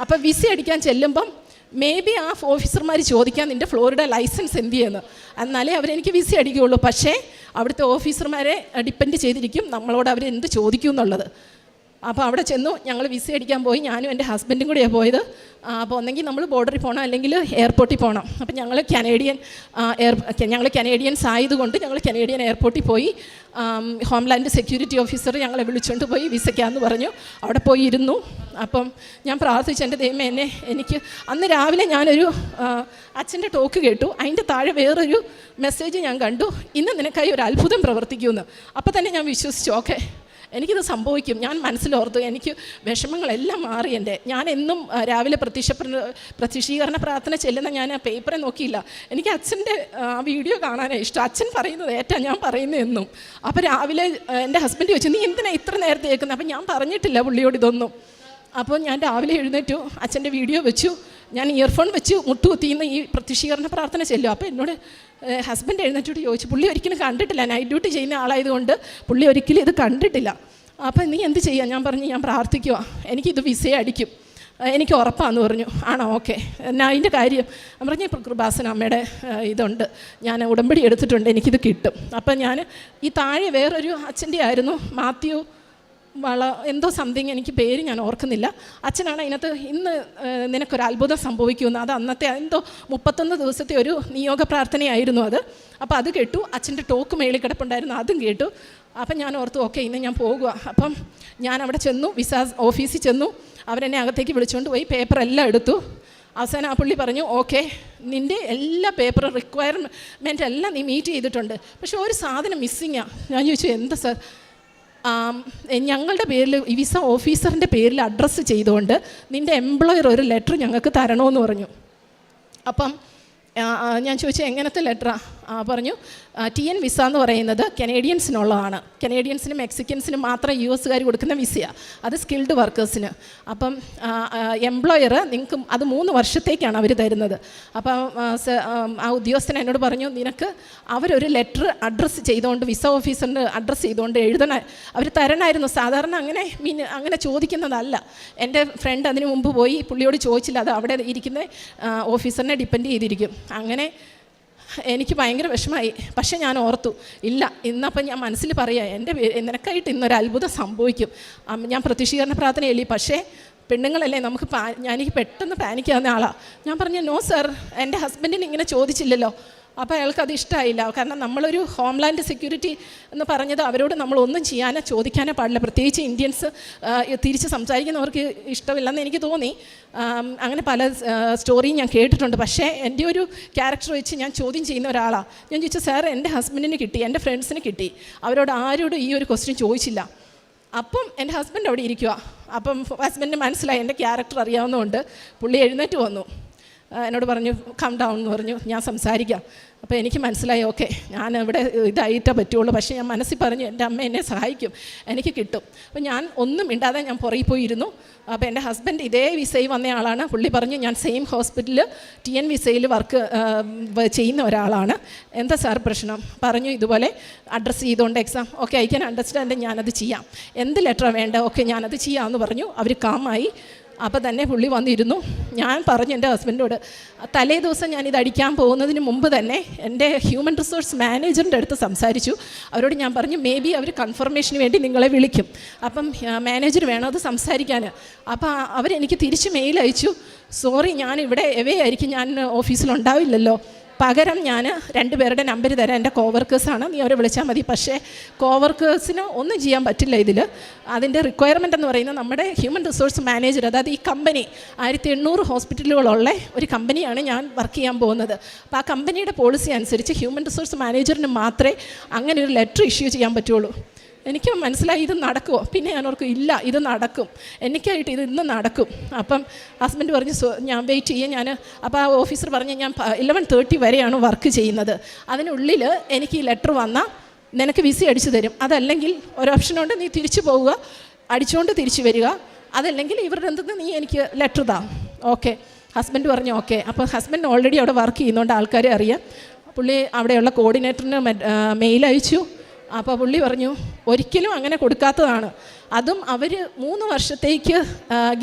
അപ്പോൾ വിസ അടിക്കാൻ ചെല്ലുമ്പം മേ ബി ആ ഓഫീസർമാർ ചോദിക്കാൻ നിൻ്റെ ഫ്ലോറിഡ ലൈസൻസ് എന്ത് ചെയ്യുന്നു, എന്നാലേ അവരെനിക്ക് വിസ അടിക്കുകയുള്ളൂ. പക്ഷേ അവിടുത്തെ ഓഫീസർമാരെ ഡിപ്പെൻഡ് ചെയ്തിരിക്കും നമ്മളോട് അവർ എന്ത് ചോദിക്കും എന്നുള്ളത്. അപ്പോൾ അവിടെ ചെന്നു, ഞങ്ങൾ വിസ അടിക്കാൻ പോയി. ഞാനും എൻ്റെ ഹസ്ബൻഡും കൂടിയാണ് പോയത്. അപ്പോൾ ഒന്നെങ്കിൽ നമ്മൾ ബോർഡറിൽ പോകണം, അല്ലെങ്കിൽ എയർപോർട്ടിൽ പോകണം. അപ്പോൾ ഞങ്ങൾ കനേഡിയൻസ് ആയതുകൊണ്ട് ഞങ്ങൾ കനേഡിയൻ എയർപോർട്ടിൽ പോയി. ഹോംലാൻഡ് സെക്യൂരിറ്റി ഓഫീസർ ഞങ്ങളെ വിളിച്ചുകൊണ്ട് പോയി വിസയ്ക്കാന്ന് പറഞ്ഞു. അവിടെ പോയി ഇരുന്നു. അപ്പം ഞാൻ പ്രാർത്ഥിച്ചു, എൻ്റെ ദൈവമേ എനിക്ക് അന്ന് രാവിലെ ഞാനൊരു അച്ഛൻ്റെ ടോക്ക് കേട്ടു. അതിൻ്റെ താഴെ വേറൊരു മെസ്സേജ് ഞാൻ കണ്ടു, ഇന്ന് നിനക്കായി ഒരു അത്ഭുതം പ്രവർത്തിക്കുമെന്ന്. അപ്പോൾ തന്നെ ഞാൻ വിശ്വസിച്ചു, ഓക്കെ എനിക്കിത് സംഭവിക്കും. ഞാൻ മനസ്സിലോർത്തു, എനിക്ക് വിഷമങ്ങളെല്ലാം മാറി. ഞാൻ എന്നും രാവിലെ പ്രത്യക്ഷീകരണ പ്രാർത്ഥന ചെല്ലുന്ന ഞാൻ ആ പേപ്പറെ നോക്കിയില്ല. എനിക്ക് അച്ഛൻ്റെ ആ വീഡിയോ കാണാനാണ് ഇഷ്ടം. അച്ഛൻ പറയുന്നത് ഏറ്റാ ഞാൻ പറയുന്നത് എന്നും. അപ്പോൾ രാവിലെ എൻ്റെ ഹസ്ബൻഡ് ചോദിച്ചു, നീ എന്തിനാ ഇത്ര നേരത്തെ കേൾക്കുന്നത്? അപ്പം ഞാൻ പറഞ്ഞിട്ടില്ല പുള്ളിയോട് ഇതൊന്നും. അപ്പോൾ ഞാൻ രാവിലെ എഴുന്നേറ്റു, അച്ഛൻ്റെ വീഡിയോ വെച്ചു, ഞാൻ ഇയർഫോൺ വെച്ച് മുട്ടുകുത്തിന്ന് ഈ പ്രത്യക്ഷീകരണ പ്രാർത്ഥന ചെല്ലും. അപ്പോൾ എന്നോട് ഹസ്ബൻഡ് എഴുന്നേറ്റോട് ചോദിച്ചു, പുള്ളി ഒരിക്കലും കണ്ടിട്ടില്ല, നൈറ്റ് ഡ്യൂട്ടി ചെയ്യുന്ന ആളായതുകൊണ്ട് പുള്ളി ഒരിക്കലും ഇത് കണ്ടിട്ടില്ല. അപ്പോൾ നീ എന്ത് ചെയ്യാം? ഞാൻ പറഞ്ഞു, ഞാൻ പ്രാർത്ഥിക്കുക, എനിക്കിത് വിസയെ അടിക്കും, എനിക്ക് ഉറപ്പാന്ന് പറഞ്ഞു. ആണോ, ഓക്കെ, എന്നാ അതിൻ്റെ കാര്യം? ഞാൻ പറഞ്ഞു, കൃപാസന അമ്മയുടെ ഇതുണ്ട്, ഞാൻ ഉടമ്പടി എടുത്തിട്ടുണ്ട്, എനിക്കിത് കിട്ടും. അപ്പം ഞാൻ ഈ താഴെ വേറൊരു അച്ഛൻ്റെ ആയിരുന്നു, മാത്യു എന്തോ സംതിങ്, എനിക്ക് പേര് ഞാൻ ഓർക്കുന്നില്ല. അച്ഛനാണ് അതിനകത്ത് ഇന്ന് നിനക്കൊരു അത്ഭുതം സംഭവിക്കുമെന്ന്. അത് അന്നത്തെ എന്തോ 31 ദിവസത്തെ ഒരു നിയോഗ പ്രാർത്ഥനയായിരുന്നു അത്. അപ്പോൾ അത് കേട്ടു. അച്ഛൻ്റെ ടോക്ക് മേളിൽ കിടപ്പുണ്ടായിരുന്നു, അതും കേട്ടു. അപ്പം ഞാൻ ഓർത്തു, ഓക്കെ ഇന്ന് ഞാൻ പോകുക. അപ്പം ഞാൻ അവിടെ ചെന്നു, വിസ ഓഫീസിൽ ചെന്നു. അവരെന്നെ അകത്തേക്ക് വിളിച്ചുകൊണ്ട് പോയി പേപ്പറെല്ലാം എടുത്തു. അവസാനം ആ പുള്ളി പറഞ്ഞു, ഓക്കെ നിൻ്റെ എല്ലാ പേപ്പറും റിക്വയർമെൻ്റ് എല്ലാം നീ മീറ്റ് ചെയ്തിട്ടുണ്ട്, പക്ഷേ ഒരു സാധനം മിസ്സിങ്ങാണ്. ഞാൻ ചോദിച്ചു, എന്താ സാർ? ഞങ്ങളുടെ പേരിൽ ഈ വിസ ഓഫീസറിൻ്റെ പേരിൽ അഡ്രസ്സ് ചെയ്തുകൊണ്ട് നിൻ്റെ എംപ്ലോയർ ഒരു ലെറ്റർ ഞങ്ങൾക്ക് തരണമെന്ന് പറഞ്ഞു. അപ്പം ഞാൻ ചോദിച്ചു, എങ്ങനത്തെ ലെറ്ററാണ്? പറഞ്ഞു, TN വിസ എന്ന് പറയുന്നത് കനേഡിയൻസിനുള്ളതാണ്. കനേഡിയൻസിനും മെക്സിക്കൻസിനും മാത്രം US കൊടുക്കുന്ന വിസയാണ്. അത് സ്കിൽഡ് വർക്കേഴ്സിന്. അപ്പം എംപ്ലോയർ നിങ്ങൾക്ക് അത് 3 വർഷത്തേക്കാണ് അവർ തരുന്നത്. അപ്പം ആ ഉദ്യോഗസ്ഥൻ എന്നോട് പറഞ്ഞു, നിനക്ക് അവരൊരു ലെറ്റർ അഡ്രസ്സ് ചെയ്തുകൊണ്ട്, വിസ ഓഫീസറിൻ്റെ അഡ്രസ്സ് ചെയ്തുകൊണ്ട് എഴുതണ അവർ തരണമായിരുന്നു. സാധാരണ അങ്ങനെ ചോദിക്കുന്നതല്ല. എൻ്റെ ഫ്രണ്ട് അതിന് മുമ്പ് പോയി പുള്ളിയോട് ചോദിച്ചില്ല, അത് അവിടെ ഇരിക്കുന്ന ഓഫീസറിനെ ഡിപ്പെൻഡ് ചെയ്തിരിക്കും. അങ്ങനെ എനിക്ക് ഭയങ്കര വിഷമമായി. പക്ഷേ ഞാൻ ഓർത്തു, ഇല്ല ഇന്നപ്പം ഞാൻ മനസ്സിൽ പറയാം, നിനക്കായിട്ട് ഇന്നൊരു അത്ഭുതം സംഭവിക്കും. ഞാൻ പ്രത്യക്ഷീകരണ പ്രാർത്ഥന എഴുതി. പക്ഷേ പെണ്ണുങ്ങളല്ലേ, എനിക്ക് പെട്ടെന്ന് പാനിക്കാവുന്ന ആളാണ്. ഞാൻ പറഞ്ഞു, നോ സാർ, എൻ്റെ ഹസ്ബൻഡിന് ഇങ്ങനെ ചോദിച്ചില്ലല്ലോ. അപ്പോൾ അയാൾക്കത് ഇഷ്ടമായില്ല. കാരണം നമ്മളൊരു ഹോംലാൻഡ് സെക്യൂരിറ്റി എന്ന് പറഞ്ഞത് അവരോട് നമ്മളൊന്നും ചോദിക്കാനോ പാടില്ല. പ്രത്യേകിച്ച് ഇന്ത്യൻസ് തിരിച്ച് സംസാരിക്കുന്നവർക്ക് ഇഷ്ടമില്ലെന്ന് എനിക്ക് തോന്നി. അങ്ങനെ പല സ്റ്റോറിയും ഞാൻ കേട്ടിട്ടുണ്ട്. പക്ഷേ എൻ്റെ ഒരു ക്യാരക്ടർ വെച്ച് ഞാൻ ചോദ്യം ചെയ്യുന്ന ഒരാളാണ്. ഞാൻ ചോദിച്ചു, സാർ എൻ്റെ ഹസ്ബൻഡിന് കിട്ടി, എൻ്റെ ഫ്രണ്ട്സിന് കിട്ടി, അവരോട് ആരോടും ഈ ഒരു ക്വസ്റ്റ്യൻ ചോദിച്ചില്ല. അപ്പം എൻ്റെ ഹസ്ബൻഡ് അവിടെ ഇരിക്കുക. അപ്പം ഹസ്ബൻഡിന് മനസ്സിലായി, എൻ്റെ ക്യാരക്ടർ അറിയാവുന്നതുകൊണ്ട് പുള്ളി എഴുന്നേറ്റ് വന്നു, എന്നോട് പറഞ്ഞു, കം ഡൗൺ എന്ന് പറഞ്ഞു, ഞാൻ സംസാരിക്കാം. അപ്പോൾ എനിക്ക് മനസ്സിലായി, ഓക്കെ ഞാൻ ഇവിടെ ഇതായിട്ടേ പറ്റുള്ളൂ. പക്ഷേ ഞാൻ മനസ്സിൽ പറഞ്ഞു, എൻ്റെ അമ്മ എന്നെ സഹായിക്കും, എനിക്ക് കിട്ടും. അപ്പോൾ ഞാൻ ഒന്നും മിണ്ടാതെ ഞാൻ പുറകിൽ പോയിരുന്നു. അപ്പോൾ എൻ്റെ ഹസ്ബൻഡ് ഇതേ വിസയിൽ വന്ന ആളാണ്. പുള്ളി പറഞ്ഞു, ഞാൻ സെയിം ഹോസ്പിറ്റലിൽ TN വിസയിൽ വർക്ക് ചെയ്യുന്ന ഒരാളാണ്. എന്താ സാർ പ്രശ്നം? പറഞ്ഞു, ഇതുപോലെ അഡ്രസ്സ് ചെയ്തുകൊണ്ട് exam. Okay, I can understand, ഞാനത് ചെയ്യാം. എന്ത് ലെറ്ററാണ് വേണ്ടത്? ഓക്കെ ഞാനത് ചെയ്യാമെന്ന് പറഞ്ഞു. അവർ കാമായി. അപ്പോൾ തന്നെ പുള്ളി വന്നിരുന്നു. ഞാൻ പറഞ്ഞു എൻ്റെ ഹസ്ബൻഡോട്, തലേ ദിവസം ഞാനിത് അടിക്കാൻ പോകുന്നതിന് മുമ്പ് തന്നെ എൻ്റെ ഹ്യൂമൻ റിസോഴ്സ് മാനേജറിൻ്റെ അടുത്ത് സംസാരിച്ചു. അവരോട് ഞാൻ പറഞ്ഞു, മേ ബി അവർ കൺഫർമേഷന് വേണ്ടി നിങ്ങളെ വിളിക്കും, അപ്പം മാനേജർ വേണം അത് സംസാരിക്കാൻ. അപ്പോൾ അവരെനിക്ക് തിരിച്ച് മെയിൽ അയച്ചു, സോറി ഞാൻ ഇവിടെ എവേ ആയിരിക്കും, ഞാൻ ഓഫീസിലുണ്ടാവില്ലല്ലോ, പകരം ഞാൻ 2 പേരുടെ നമ്പർ തരാം, എൻ്റെ കോവർക്കേഴ്സാണ്, നീ അവരെ വിളിച്ചാൽ മതി. പക്ഷേ കോവർക്കേഴ്സിന് ഒന്നും ചെയ്യാൻ പറ്റില്ല ഇതിൽ. അതിൻ്റെ റിക്വയർമെൻ്റ് എന്ന് പറയുന്നത് നമ്മുടെ ഹ്യൂമൻ റിസോഴ്സ് മാനേജർ, അതായത് ഈ കമ്പനി 1800 ഹോസ്പിറ്റലുകളുള്ള ഒരു കമ്പനിയാണ് ഞാൻ വർക്ക് ചെയ്യാൻ പോകുന്നത്. അപ്പോൾ ആ കമ്പനിയുടെ പോളിസി അനുസരിച്ച് ഹ്യൂമൻ റിസോഴ്സ് മാനേജറിന് മാത്രമേ അങ്ങനെ ഒരു ലെറ്റർ ഇഷ്യൂ ചെയ്യാൻ പറ്റുള്ളൂ. എനിക്ക് മനസ്സിലായി ഇത് നടക്കുമോ. പിന്നെ ഞാൻ ഓർക്കും, ഇല്ല ഇത് നടക്കും, എനിക്കായിട്ട് ഇത് ഇന്ന് നടക്കും. അപ്പം ഹസ്ബൻഡ് പറഞ്ഞു, ഞാൻ വെയിറ്റ് ചെയ്യാം. അപ്പോൾ ആ ഓഫീസർ പറഞ്ഞ്, ഞാൻ 11:30 വരെയാണ് വർക്ക് ചെയ്യുന്നത്, അതിനുള്ളിൽ എനിക്ക് ഈ ലെറ്റർ വന്നാൽ നിനക്ക് വിസ അടിച്ചു തരും. അതല്ലെങ്കിൽ ഒരു ഓപ്ഷനുണ്ട്, നീ തിരിച്ചു പോവുക, അടിച്ചുകൊണ്ട് തിരിച്ചു വരിക, അതല്ലെങ്കിൽ ഇവരുടെ എന്തെന്ന് നീ എനിക്ക് ലെറ്റർ താ. ഓക്കെ, ഹസ്ബൻഡ് പറഞ്ഞു ഓക്കെ. അപ്പോൾ ഹസ്ബൻഡ് ഓൾറെഡി അവിടെ വർക്ക് ചെയ്യുന്നതുകൊണ്ട് ആൾക്കാരെ അറിയാം. പുള്ളി അവിടെയുള്ള കോർഡിനേറ്ററിന് മെയിൽ അയച്ചു. അപ്പോൾ പുള്ളി പറഞ്ഞു, ഒരിക്കലും അങ്ങനെ കൊടുക്കാത്തതാണ്, അതും അവർ 3 വർഷത്തേക്ക്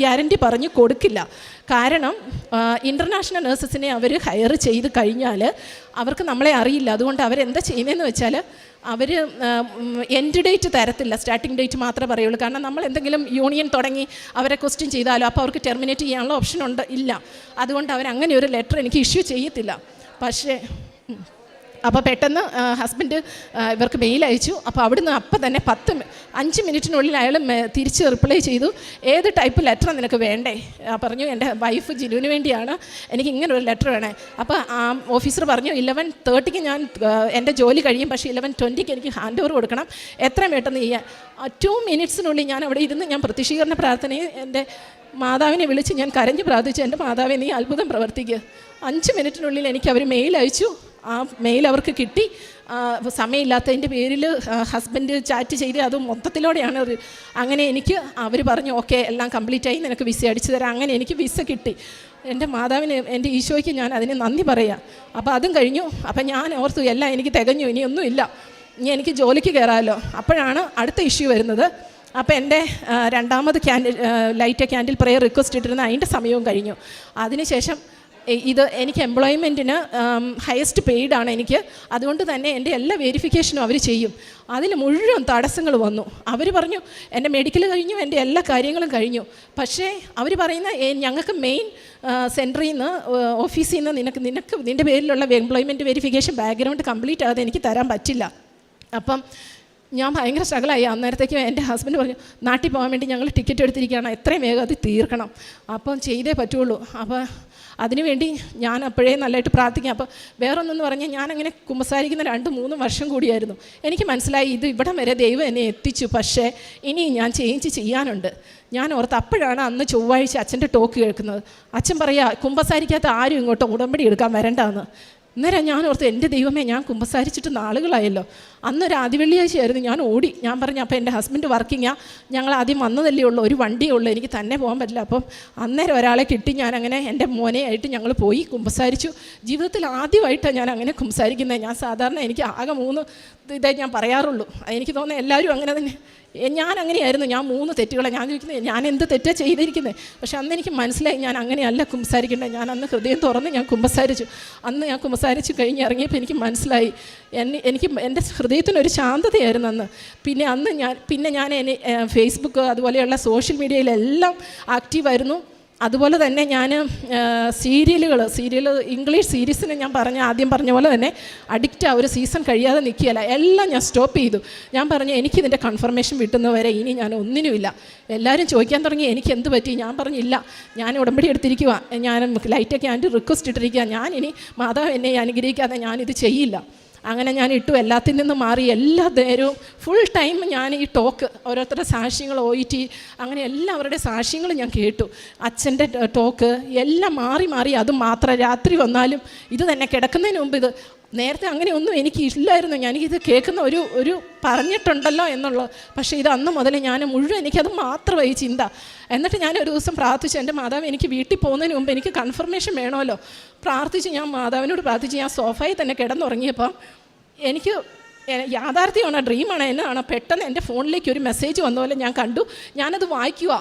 ഗ്യാരണ്ടി പറഞ്ഞ് കൊടുക്കില്ല. കാരണം ഇൻ്റർനാഷണൽ നേഴ്സസിനെ അവർ ഹയർ ചെയ്ത് കഴിഞ്ഞാൽ അവർക്ക് നമ്മളെ അറിയില്ല. അതുകൊണ്ട് അവരെന്താ ചെയ്യുന്നതെന്ന് വെച്ചാൽ അവർ എൻഡ് ഡേറ്റ് തരത്തില്ല, സ്റ്റാർട്ടിംഗ് ഡേറ്റ് മാത്രമേ പറയുള്ളൂ. കാരണം നമ്മൾ എന്തെങ്കിലും യൂണിയൻ തുടങ്ങി അവരെ ക്വസ്റ്റ്യൻ ചെയ്താലോ അപ്പോൾ അവർക്ക് ടെർമിനേറ്റ് ചെയ്യാനുള്ള ഓപ്ഷൻ ഇല്ല. അതുകൊണ്ട് അവരങ്ങനെ ഒരു ലെറ്റർ എനിക്ക് ഇഷ്യൂ ചെയ്യത്തില്ല. പക്ഷേ അപ്പോൾ പെട്ടെന്ന് ഹസ്ബൻഡ് ഇവർക്ക് മെയിൽ അയച്ചു. അപ്പോൾ അവിടുന്ന് അപ്പം തന്നെ 5 മിനിറ്റിനുള്ളിൽ അയാൾ തിരിച്ച് റിപ്ലൈ ചെയ്തു, ഏത് ടൈപ്പ് ലെറ്റർ നിനക്ക് വേണ്ടേ? പറഞ്ഞു എൻ്റെ വൈഫ് ജിനുവിന് വേണ്ടിയാണ്, എനിക്ക് ഇങ്ങനെ ഒരു ലെറ്റർ വേണേ. അപ്പോൾ ആ ഓഫീസർ പറഞ്ഞു 11:30 ഞാൻ എൻ്റെ ജോലി കഴിയും, പക്ഷേ 11:20 എനിക്ക് ഹാൻഡ് ഓവർ കൊടുക്കണം, എത്രയും പെട്ടെന്ന് ചെയ്യാൻ. 2 മിനിറ്റ്സിനുള്ളിൽ ഞാൻ അവിടെ ഇരുന്ന് ഞാൻ പ്രതിഷീകരണ പ്രാർത്ഥനയും എൻ്റെ മാതാവിനെ വിളിച്ച് ഞാൻ കരഞ്ഞ് പ്രാർത്ഥിച്ചു, എൻ്റെ മാതാവെ നീ അത്ഭുതം പ്രവർത്തിക്കുക. 5 മിനിറ്റിനുള്ളിൽ എനിക്ക് അവർ മെയിൽ അയച്ചു. ആ മെയിൽ അവർക്ക് കിട്ടി. സമയമില്ലാത്തതിൻ്റെ പേരിൽ ഹസ്ബൻഡ് ചാറ്റ് ചെയ്ത് അത് മൊത്തത്തിലൂടെയാണ്. അങ്ങനെ എനിക്ക് അവർ പറഞ്ഞു ഓക്കെ എല്ലാം കംപ്ലീറ്റ് ആയി, നിനക്ക് വിസ അടിച്ചു തരാം. അങ്ങനെ എനിക്ക് വിസ കിട്ടി. എൻ്റെ മാതാവിന്, എൻ്റെ ഈശോയ്ക്ക് ഞാൻ അതിന് നന്ദി പറയാം. അപ്പോൾ അതും കഴിഞ്ഞു. അപ്പം ഞാൻ ഓർത്തു എല്ലാം എനിക്ക് തികഞ്ഞു, ഇനിയൊന്നുമില്ല, ഇനി എനിക്ക് ജോലിക്ക് കയറാമല്ലോ. അപ്പോഴാണ് അടുത്ത ഇഷ്യൂ വരുന്നത്. അപ്പോൾ എൻ്റെ രണ്ടാമത് ലൈറ്റ് ക്യാൻഡിൽ പ്രെയർ റിക്വസ്റ്റ് ഇട്ടിരുന്ന അതിൻ്റെ സമയവും കഴിഞ്ഞു. അതിനുശേഷം ഇത് എനിക്ക് എംപ്ലോയ്മെൻറ്റിന് ഹയസ്റ്റ് പെയ്ഡാണ് എനിക്ക്. അതുകൊണ്ട് തന്നെ എൻ്റെ എല്ലാ വെരിഫിക്കേഷനും അവർ ചെയ്യും. അതിൽ മുഴുവൻ തടസ്സങ്ങൾ വന്നു. അവർ പറഞ്ഞു എൻ്റെ മെഡിക്കൽ കഴിഞ്ഞു, എൻ്റെ എല്ലാ കാര്യങ്ങളും കഴിഞ്ഞു. പക്ഷേ അവർ പറയുന്ന ഞങ്ങൾക്ക് മെയിൻ സെൻറ്ററിൽ നിന്ന് ഓഫീസിൽ നിന്ന് നിനക്ക് നിൻ്റെ പേരിലുള്ള എംപ്ലോയ്മെൻറ്റ് വെരിഫിക്കേഷൻ ബാക്ക്ഗ്രൗണ്ട് കംപ്ലീറ്റ് ആകാതെ എനിക്ക് തരാൻ പറ്റില്ല. അപ്പം ഞാൻ ഭയങ്കര സ്ട്രഗിളായി. അന്നേരത്തേക്ക് എൻ്റെ ഹസ്ബൻഡ് പറഞ്ഞു നാട്ടിൽ പോകാൻ വേണ്ടി ഞങ്ങൾ ടിക്കറ്റ് എടുത്തിരിക്കുകയാണ്, എത്രയും വേഗം അത് തീർക്കണം, അപ്പം ചെയ്തേ പറ്റുള്ളൂ. അപ്പോൾ അതിനുവേണ്ടി ഞാൻ അപ്പോഴേ നല്ലതായിട്ട് പ്രാർത്ഥിക്കാം. അപ്പോൾ വേറൊന്നെന്ന് പറഞ്ഞാൽ ഞാനങ്ങനെ കുമ്പസാരിക്കുന്ന 2-3 വർഷം കൂടിയായിരുന്നു. എനിക്ക് മനസ്സിലായി ഇത് ഇവിടം വരെ ദൈവം എന്നെ എത്തിച്ചു, പക്ഷേ ഇനി ഞാൻ ചേഞ്ച് ചെയ്യാനുണ്ട്. ഞാൻ ഓർത്ത് അപ്പോഴാണ് അന്ന് ചൊവ്വാഴ്ച അച്ഛൻ്റെ ടോക്ക് കേൾക്കുന്നത്. അച്ഛൻ പറയുക കുമ്പസാരിക്കാത്ത ആരും ഇങ്ങോട്ട് ഉടമ്പടി എടുക്കാൻ വരണ്ടാന്ന്. അന്നേരം ഞാൻ ഓർത്ത് എൻ്റെ ദൈവമേ, ഞാൻ കുമ്പസാരിച്ചിട്ട് നാളുകളായല്ലോ. അന്നൊരു ആദിവെള്ളിയാഴ്ചയായിരുന്നു. ഞാൻ ഓടി. ഞാൻ പറഞ്ഞു അപ്പോൾ എൻ്റെ ഹസ്ബൻഡ് വർക്കിങ്ങാണ്, ഞങ്ങൾ ആദ്യം വന്നതല്ലേ ഉള്ളൂ, ഒരു വണ്ടിയേ ഉള്ളൂ, എനിക്ക് തന്നെ പോകാൻ പറ്റില്ല. അപ്പം അന്നേരം ഒരാളെ കിട്ടി. ഞാനങ്ങനെ എൻ്റെ മോനെയായിട്ട് ഞങ്ങൾ പോയി കുമ്പസാരിച്ചു. ജീവിതത്തിൽ ആദ്യമായിട്ടാണ് ഞാൻ അങ്ങനെ കുമ്പസാരിക്കുന്നത്. ഞാൻ സാധാരണ എനിക്ക് ആകെ 3 ഇതേ ഞാൻ പറയാറുള്ളൂ. എനിക്ക് തോന്നുന്നത് എല്ലാവരും അങ്ങനെ തന്നെ. ഞാൻ അങ്ങനെയായിരുന്നു. ഞാൻ 3 തെറ്റുകളെ ഞാൻ ചോദിക്കുന്നത്, ഞാൻ എന്ത് തെറ്റാണ് ചെയ്തിരിക്കുന്നത്? പക്ഷെ അന്ന് എനിക്ക് മനസ്സിലായി ഞാൻ അങ്ങനെയല്ല കുമ്പസാരിക്കേണ്ടത്. ഞാൻ അന്ന് ഹൃദയം തുറന്ന് ഞാൻ കുമ്പസാരിച്ചു. അന്ന് ഞാൻ കുമ്പസാരിച്ച് കഴിഞ്ഞ് ഇറങ്ങിയപ്പോൾ എനിക്ക് മനസ്സിലായി എനിക്ക് എൻ്റെ ഹൃദയത്തിനൊരു ശാന്തതയായിരുന്നു അന്ന്. പിന്നെ ഞാൻ ഫേസ്ബുക്ക് അതുപോലെയുള്ള സോഷ്യൽ മീഡിയയിലെല്ലാം ആക്റ്റീവായിരുന്നു. അതുപോലെ തന്നെ ഞാൻ സീരിയൽ ഇംഗ്ലീഷ് സീരീസിന് ഞാൻ ആദ്യം പറഞ്ഞ പോലെ തന്നെ അഡിക്റ്റ് ഒരു സീസൺ കഴിയാതെ നിൽക്കുകയല്ല. എല്ലാം ഞാൻ സ്റ്റോപ്പ് ചെയ്തു. ഞാൻ പറഞ്ഞു എനിക്കിതിൻ്റെ കൺഫർമേഷൻ കിട്ടുന്നവരെ ഇനി ഞാൻ ഒന്നിനുമില്ല. എല്ലാവരും ചോദിക്കാൻ തുടങ്ങി എനിക്ക് എന്ത് പറ്റി. ഞാൻ പറഞ്ഞില്ല, ഞാൻ ഉടമ്പടി എടുത്തിരിക്കുക, ഞാൻ ലൈറ്റൊക്കെ ആൻറ്റി റിക്വസ്റ്റ് ഇട്ടിരിക്കുക, ഞാനിനി മാതാവ് എന്നെ അനുഗ്രഹിക്കാതെ ഞാനിത് ചെയ്യില്ല. അങ്ങനെ ഞാൻ ഇട്ടു. എല്ലാത്തിൽ നിന്നും മാറി എല്ലാ നേരവും ഫുൾ ടൈം ഞാൻ ഈ ടോക്ക്, ഓരോരുത്തരുടെ സാക്ഷ്യങ്ങൾ, OET, അങ്ങനെ എല്ലാവരുടെ സാക്ഷ്യങ്ങളും ഞാൻ കേട്ടു. അച്ഛൻ്റെ ടോക്ക് എല്ലാം മാറി അതും മാത്രം രാത്രി വന്നാലും ഇത് തന്നെ കിടക്കുന്നതിന് മുമ്പ് ഇത്. നേരത്തെ അങ്ങനെയൊന്നും എനിക്ക് ഇല്ലായിരുന്നു. ഞാനിത് കേൾക്കുന്ന ഒരു പറഞ്ഞിട്ടുണ്ടല്ലോ എന്നുള്ളത്. പക്ഷേ ഇത് അന്ന് മുതൽ ഞാൻ മുഴുവൻ എനിക്കത് മാത്രമായി ചിന്ത. എന്നിട്ട് ഞാൻ ഒരു ദിവസം പ്രാർത്ഥിച്ചു, എൻ്റെ മാതാവ് എനിക്ക് വീട്ടിൽ പോകുന്നതിന് മുമ്പ് എനിക്ക് കൺഫർമേഷൻ വേണമല്ലോ. പ്രാർത്ഥിച്ച് ഞാൻ മാതാവിനോട് പ്രാർത്ഥിച്ച് ഞാൻ സോഫയിൽ തന്നെ കിടന്നുറങ്ങിയപ്പം എനിക്ക് യാഥാർത്ഥ്യമാണോ ഡ്രീമാണോ എന്നാണോ പെട്ടെന്ന് എൻ്റെ ഫോണിലേക്ക് ഒരു മെസ്സേജ് വന്ന പോലെ ഞാൻ കണ്ടു. ഞാനത് വായിക്കുക.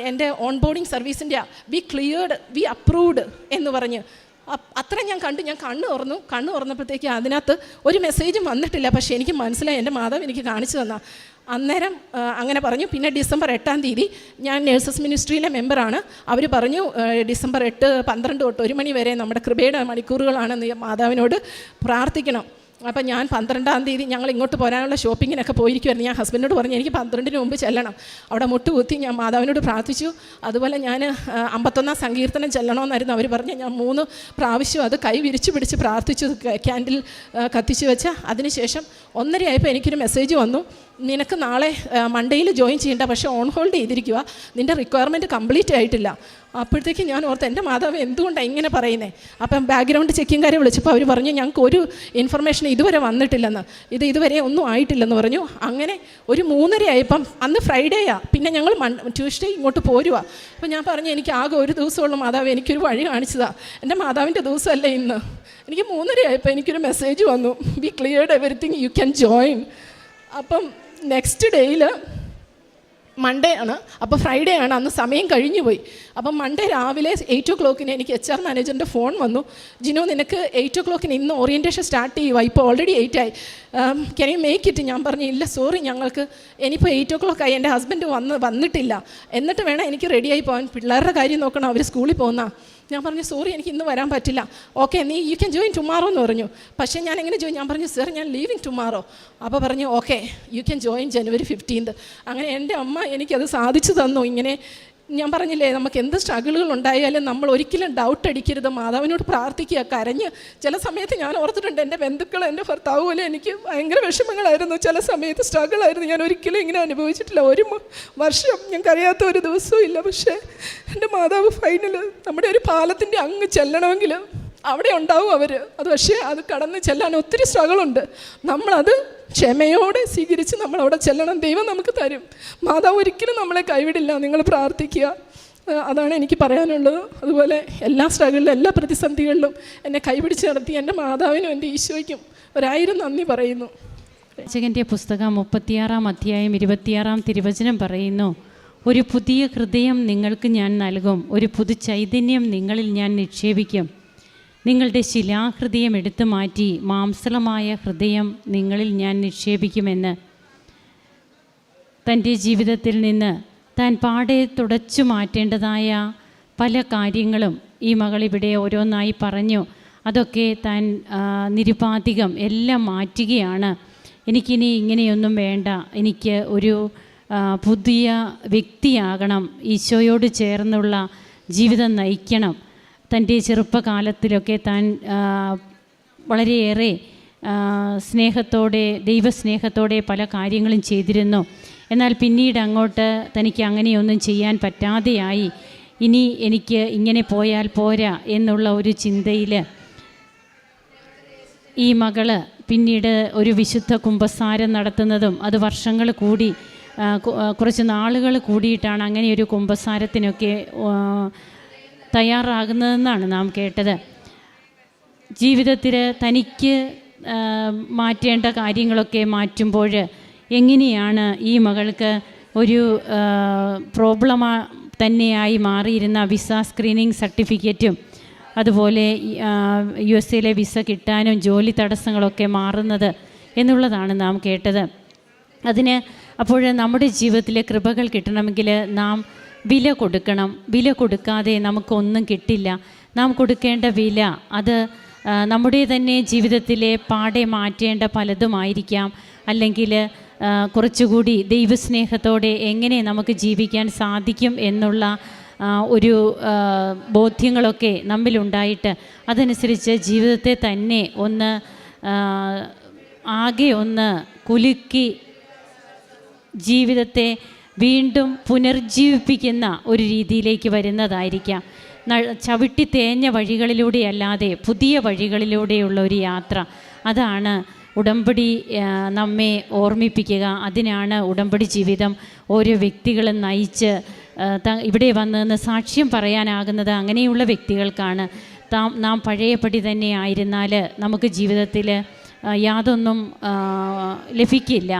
എൻ്റെ ഓൺ ബോർഡിങ് സർവീസിൻ്റെ വി ക്ലിയർഡ്, വി അപ്രൂവ്ഡ് എന്ന് പറഞ്ഞ് അത്ര ഞാൻ കണ്ടു. ഞാൻ കണ്ണ് തുറന്നപ്പോഴത്തേക്ക് അതിനകത്ത് ഒരു മെസ്സേജും വന്നിട്ടില്ല. പക്ഷേ എനിക്ക് മനസ്സിലായി എൻ്റെ മാതാവ് എനിക്ക് കാണിച്ചു തന്ന. അന്നേരം അങ്ങനെ പറഞ്ഞു. പിന്നെ ഡിസംബർ 8-ാം തീയതി ഞാൻ നേഴ്സസ് മിനിസ്ട്രിയിലെ മെമ്പറാണ്. അവർ പറഞ്ഞു ഡിസംബർ 8, 12 തൊട്ട് 1 മണി വരെ നമ്മുടെ കൃപയുടെ മണിക്കൂറുകളാണ്, മാതാവിനോട് പ്രാർത്ഥിക്കണം. അപ്പം ഞാൻ 12-ാം തീയതി ഞങ്ങൾ ഇങ്ങോട്ട് പോരാനുള്ള ഷോപ്പിങ്ങിനൊക്കെ പോയിരിക്കുമായിരുന്നു. ഞാൻ ഹസ്ബൻഡിനോട് പറഞ്ഞു എനിക്ക് 12-ന് മുമ്പ് ചെല്ലണം. അവിടെ മുട്ടുകുത്തി ഞാൻ മാതാവിനോട് പ്രാർത്ഥിച്ചു. അതുപോലെ ഞാൻ 51-ാം സങ്കീർത്തനം ചെല്ലണമെന്നായിരുന്നു അവർ പറഞ്ഞു. ഞാൻ 3 പ്രാവശ്യം അത് കൈ വിരിച്ചു പിടിച്ച് പ്രാർത്ഥിച്ചു, ക്യാൻഡിൽ കത്തിച്ച് വെച്ച. അതിനുശേഷം 1:30 ആയപ്പോൾ എനിക്കൊരു മെസ്സേജ് വന്നു, നിനക്ക് നാളെ മൺഡേയിൽ ജോയിൻ ചെയ്യേണ്ട, പക്ഷേ ഓൺ ഹോൾഡ് ചെയ്തിരിക്കുക, നിൻ്റെ റിക്വയർമെൻറ്റ് കംപ്ലീറ്റ് ആയിട്ടില്ല. അപ്പോഴത്തേക്ക് ഞാൻ ഓർത്ത് എൻ്റെ മാതാവ് എന്തുകൊണ്ടാണ് ഇങ്ങനെ പറയുന്നത്. അപ്പം ബാക്ക്ഗ്രൗണ്ട് ചെക്കിങ്കാരെ വിളിച്ചപ്പോൾ അവർ പറഞ്ഞു ഞങ്ങൾക്ക് ഒരു ഇൻഫർമേഷൻ ഇതുവരെ വന്നിട്ടില്ലെന്ന്, ഇതുവരെ ഒന്നും ആയിട്ടില്ലെന്ന് പറഞ്ഞു. അങ്ങനെ ഒരു 3:30 ആയപ്പം, അന്ന് ഫ്രൈഡേയാണ്, പിന്നെ ഞങ്ങൾ ട്യൂസ്ഡേ ഇങ്ങോട്ട് പോരുക. അപ്പോൾ ഞാൻ പറഞ്ഞു എനിക്ക് ആകെ ഒരു ദിവസമുള്ള മാതാവ്, എനിക്കൊരു വഴി കാണിച്ചതാണ്, എൻ്റെ മാതാവിൻ്റെ ദിവസമല്ല ഇന്ന്. എനിക്ക് 3:30 ആയപ്പോൾ എനിക്കൊരു മെസ്സേജ് വന്നു, we cleared everything, you can join. അപ്പം നെക്സ്റ്റ് ഡേയിൽ മൺഡേ ആണ്. അപ്പോൾ ഫ്രൈഡേ ആണ്, അന്ന് സമയം കഴിഞ്ഞു പോയി. അപ്പം മൺഡേ രാവിലെ 8 o'clock എനിക്ക് HR മാനേജറിൻ്റെ ഫോൺ വന്നു. ജിനു, നിനക്ക് 8 o'clock ഇന്ന് ഓറിയൻറ്റേഷൻ സ്റ്റാർട്ട് ചെയ്യുക, ഇപ്പോൾ ഓൾറെഡി 8 ആയി, ക്യാൻ യു മേക്ക് ഇറ്റ്? ഞാൻ പറഞ്ഞു ഇല്ല സോറി, ഞങ്ങൾക്ക് ഇനിയിപ്പോൾ 8 o'clock ആയി, എൻ്റെ ഹസ്ബൻഡ് വന്നിട്ടില്ല, എന്നിട്ട് വേണം എനിക്ക് റെഡിയായി പോകാൻ, പിള്ളേരുടെ കാര്യം നോക്കണം, അവർ സ്കൂളിൽ പോകുന്ന. ഞാൻ പറഞ്ഞു സോറി, എനിക്ക് ഇന്ന് വരാൻ പറ്റില്ല. ഓക്കെ, നീ യു ക്യാൻ ജോയിൻ ടുമാറോ എന്ന് പറഞ്ഞു. പക്ഷേ ഞാൻ എങ്ങനെ ജോയിൻ? ഞാൻ പറഞ്ഞു സർ ഞാൻ ലീവിങ് ടുമാറോ. അപ്പോൾ പറഞ്ഞു okay you can join January 15th. അങ്ങനെ എൻ്റെ അമ്മ എനിക്കത് സാധിച്ചു തന്നു. ഇങ്ങനെ ഞാൻ പറഞ്ഞില്ലേ, നമുക്ക് എന്ത് സ്ട്രഗിളുകൾ ഉണ്ടായാലും നമ്മൾ ഒരിക്കലും ഡൗട്ട് അടിക്കരുത്, മാതാവിനോട് പ്രാർത്ഥിക്കുക, കരഞ്ഞ്. ചില സമയത്ത് ഞാൻ ഓർത്തിട്ടുണ്ട്, എൻ്റെ ബന്ധുക്കൾ, എൻ്റെ ഭർത്താവ് പോലെ എനിക്ക് ഭയങ്കര വിഷമങ്ങളായിരുന്നു, ചില സമയത്ത് സ്ട്രഗിളായിരുന്നു. ഞാൻ ഒരിക്കലും ഇങ്ങനെ അനുഭവിച്ചിട്ടില്ല. 1 വർഷം ഞാൻ കരയാത്ത ഒരു ദിവസവും ഇല്ല. പക്ഷേ എൻ്റെ മാതാവ് ഫൈനൽ നമ്മുടെ ഒരു പാലത്തിൻ്റെ അങ്ങ് ചെല്ലണമെങ്കിൽ അവിടെ ഉണ്ടാവും അവർ. അത് പക്ഷേ അത് കടന്ന് ചെല്ലാൻ ഒത്തിരി സ്ട്രഗിളുണ്ട്. നമ്മളത് ക്ഷമയോടെ സ്വീകരിച്ച് നമ്മളവിടെ ചെല്ലണം. ദൈവം നമുക്ക് തരും. മാതാവ് ഒരിക്കലും നമ്മളെ കൈവിടില്ല. നിങ്ങൾ പ്രാർത്ഥിക്കുക. അതാണ് എനിക്ക് പറയാനുള്ളത്. അതുപോലെ എല്ലാ സ്ട്രഗിളിലും, എല്ലാ പ്രതിസന്ധികളിലും എന്നെ കൈപിടിച്ച് നടത്തി എൻ്റെ മാതാവിനും എൻ്റെ ഈശോയ്ക്കും 1000 നന്ദി പറയുന്നു. പ്രവാചകൻ്റെ പുസ്തകം 36-ാം അധ്യായം 26-ാം തിരുവചനം പറയുന്നു, ഒരു പുതിയ ഹൃദയം നിങ്ങൾക്ക് ഞാൻ നൽകും, ഒരു പുതു ചൈതന്യം നിങ്ങളിൽ ഞാൻ നിക്ഷേപിക്കും. നിങ്ങളുടെ ശിലാഹൃദയം എടുത്തു മാറ്റി മാംസളമായ ഹൃദയം നിങ്ങളിൽ ഞാൻ നിക്ഷേപിക്കുമെന്ന്. തൻ്റെ ജീവിതത്തിൽ നിന്ന് താൻ പാടെ തുടച്ചു മാറ്റേണ്ടതായ പല കാര്യങ്ങളും ഈ മകളിവിടെ ഓരോന്നായി പറഞ്ഞു. അതൊക്കെ താൻ നിരുപാധികം എല്ലാം മാറ്റുകയാണ്. എനിക്കിനി ഇങ്ങനെയൊന്നും വേണ്ട, എനിക്ക് ഒരു പുതിയ വ്യക്തിയാകണം, ഈശോയോട് ചേർന്നുള്ള ജീവിതം നയിക്കണം. തൻ്റെ ചെറുപ്പകാലത്തിലൊക്കെ താൻ വളരെയേറെ സ്നേഹത്തോടെ, ദൈവസ്നേഹത്തോടെ പല കാര്യങ്ങളും ചെയ്തിരുന്നു. എന്നാൽ പിന്നീട് അങ്ങോട്ട് തനിക്ക് അങ്ങനെയൊന്നും ചെയ്യാൻ പറ്റാതെയായി. ഇനി എനിക്ക് ഇങ്ങനെ പോയാൽ പോരാ എന്നുള്ള ഒരു ചിന്തയിൽ ഈ മകള് പിന്നീട് ഒരു വിശുദ്ധ കുമ്പസാരം നടത്തുന്നതും, അത് വർഷങ്ങൾ കൂടി, കുറച്ച് നാളുകൾ കൂടിയിട്ടാണ് അങ്ങനെ ഒരു കുമ്പസാരത്തിനൊക്കെ തയ്യാറാകുന്നതെന്നാണ് നാം കേട്ടത്. ജീവിതത്തിൽ തനിക്ക് മാറ്റേണ്ട കാര്യങ്ങളൊക്കെ മാറ്റുമ്പോൾ എങ്ങനെയാണ് ഈ മകൾക്ക് ഒരു പ്രോബ്ലം തന്നെയായി മാറിയിരുന്ന വിസ സ്ക്രീനിങ് സർട്ടിഫിക്കറ്റും അതുപോലെ USA വിസ കിട്ടാനും ജോലി തടസ്സങ്ങളൊക്കെ മാറുന്നത് എന്നുള്ളതാണ് നാം കേട്ടത്. അപ്പോൾ നമ്മുടെ ജീവിതത്തിലെ കൃപകൾ കിട്ടണമെങ്കിൽ നാം വില കൊടുക്കണം. വില കൊടുക്കാതെ നമുക്കൊന്നും കിട്ടില്ല. നാം കൊടുക്കേണ്ട വില അത് നമ്മുടെ തന്നെ ജീവിതത്തിലെ പാടെ മാറ്റേണ്ട പലതുമായിരിക്കാം. അല്ലെങ്കിൽ കുറച്ചുകൂടി ദൈവസ്നേഹത്തോടെ എങ്ങനെ നമുക്ക് ജീവിക്കാൻ സാധിക്കും എന്നുള്ള ഒരു ബോധ്യങ്ങളൊക്കെ നമ്മിലുണ്ടായിട്ട് അതനുസരിച്ച് ജീവിതത്തെ തന്നെ ആകെ കുലുക്കി ജീവിതത്തെ വീണ്ടും പുനർജീവിപ്പിക്കുന്ന ഒരു രീതിയിലേക്ക് വരുന്നതായിരിക്കാം. ചവിട്ടി തേഞ്ഞ വഴികളിലൂടെയല്ലാതെ പുതിയ വഴികളിലൂടെയുള്ള ഒരു യാത്ര, അതാണ് ഉടമ്പടി നമ്മെ ഓർമ്മിപ്പിക്കുക. അതിനാണ് ഉടമ്പടി ജീവിതം ഓരോ വ്യക്തികളും നയിച്ച് ഇവിടെ വന്ന് സാക്ഷ്യം പറയാനാകുന്നത് അങ്ങനെയുള്ള വ്യക്തികൾക്കാണ്. നാം പഴയപടി തന്നെ ആയിരുന്നാൽ നമുക്ക് ജീവിതത്തിൽ യാതൊന്നും ലഭിക്കില്ല.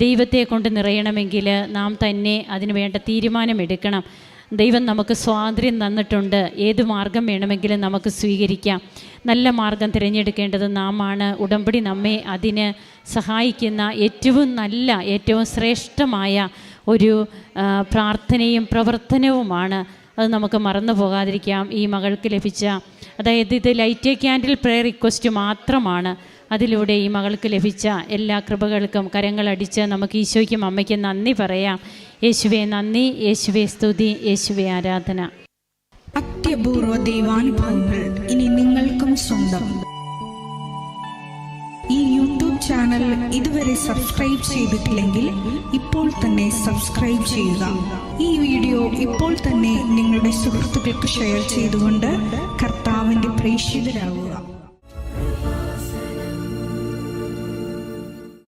ദൈവത്തെ കൊണ്ട് നിറയണമെങ്കിൽ നാം തന്നെ അതിനു വേണ്ട തീരുമാനമെടുക്കണം. ദൈവം നമുക്ക് സ്വാതന്ത്ര്യം തന്നിട്ടുണ്ട്. ഏത് മാർഗം വേണമെങ്കിലും നമുക്ക് സ്വീകരിക്കാം. നല്ല മാർഗം തിരഞ്ഞെടുക്കേണ്ടത് നാമാണ്. ഉടമ്പടി നമ്മെ അതിന് സഹായിക്കുന്ന ഏറ്റവും നല്ല, ഏറ്റവും ശ്രേഷ്ഠമായ ഒരു പ്രാർത്ഥനയും പ്രവർത്തനവുമാണ്. അത് നമുക്ക് മറന്നു പോകാതിരിക്കാം. ഈ മകൾക്ക് ലഭിച്ച, അതായത് ഇത് light A candle prayer request മാത്രമാണ്. അതിലൂടെ ഈ മകൾക്ക് ലഭിച്ച എല്ലാ കൃപകൾക്കും കരങ്ങളടിച്ച് നമുക്ക് ഈശോയ്ക്കും അമ്മയ്ക്കും നന്ദി പറയാം. യേശുവേ നന്ദി, യേശുവേ സ്തുതി, യേശുവേ ആരാധന. അത്യപൂർവ ദൈവാനുഭവങ്ങൾ ഇനി നിങ്ങൾക്കും സ്വന്തം. ഈ യൂട്യൂബ് ചാനൽ ഇതുവരെ സബ്സ്ക്രൈബ് ചെയ്തിട്ടില്ലെങ്കിൽ ഇപ്പോൾ തന്നെ സബ്സ്ക്രൈബ് ചെയ്യുക. ഈ വീഡിയോ ഇപ്പോൾ തന്നെ നിങ്ങളുടെ സുഹൃത്തുക്കൾക്ക് ഷെയർ ചെയ്തുകൊണ്ട് കർത്താവിൻ്റെ പ്രേക്ഷിതരാകുക.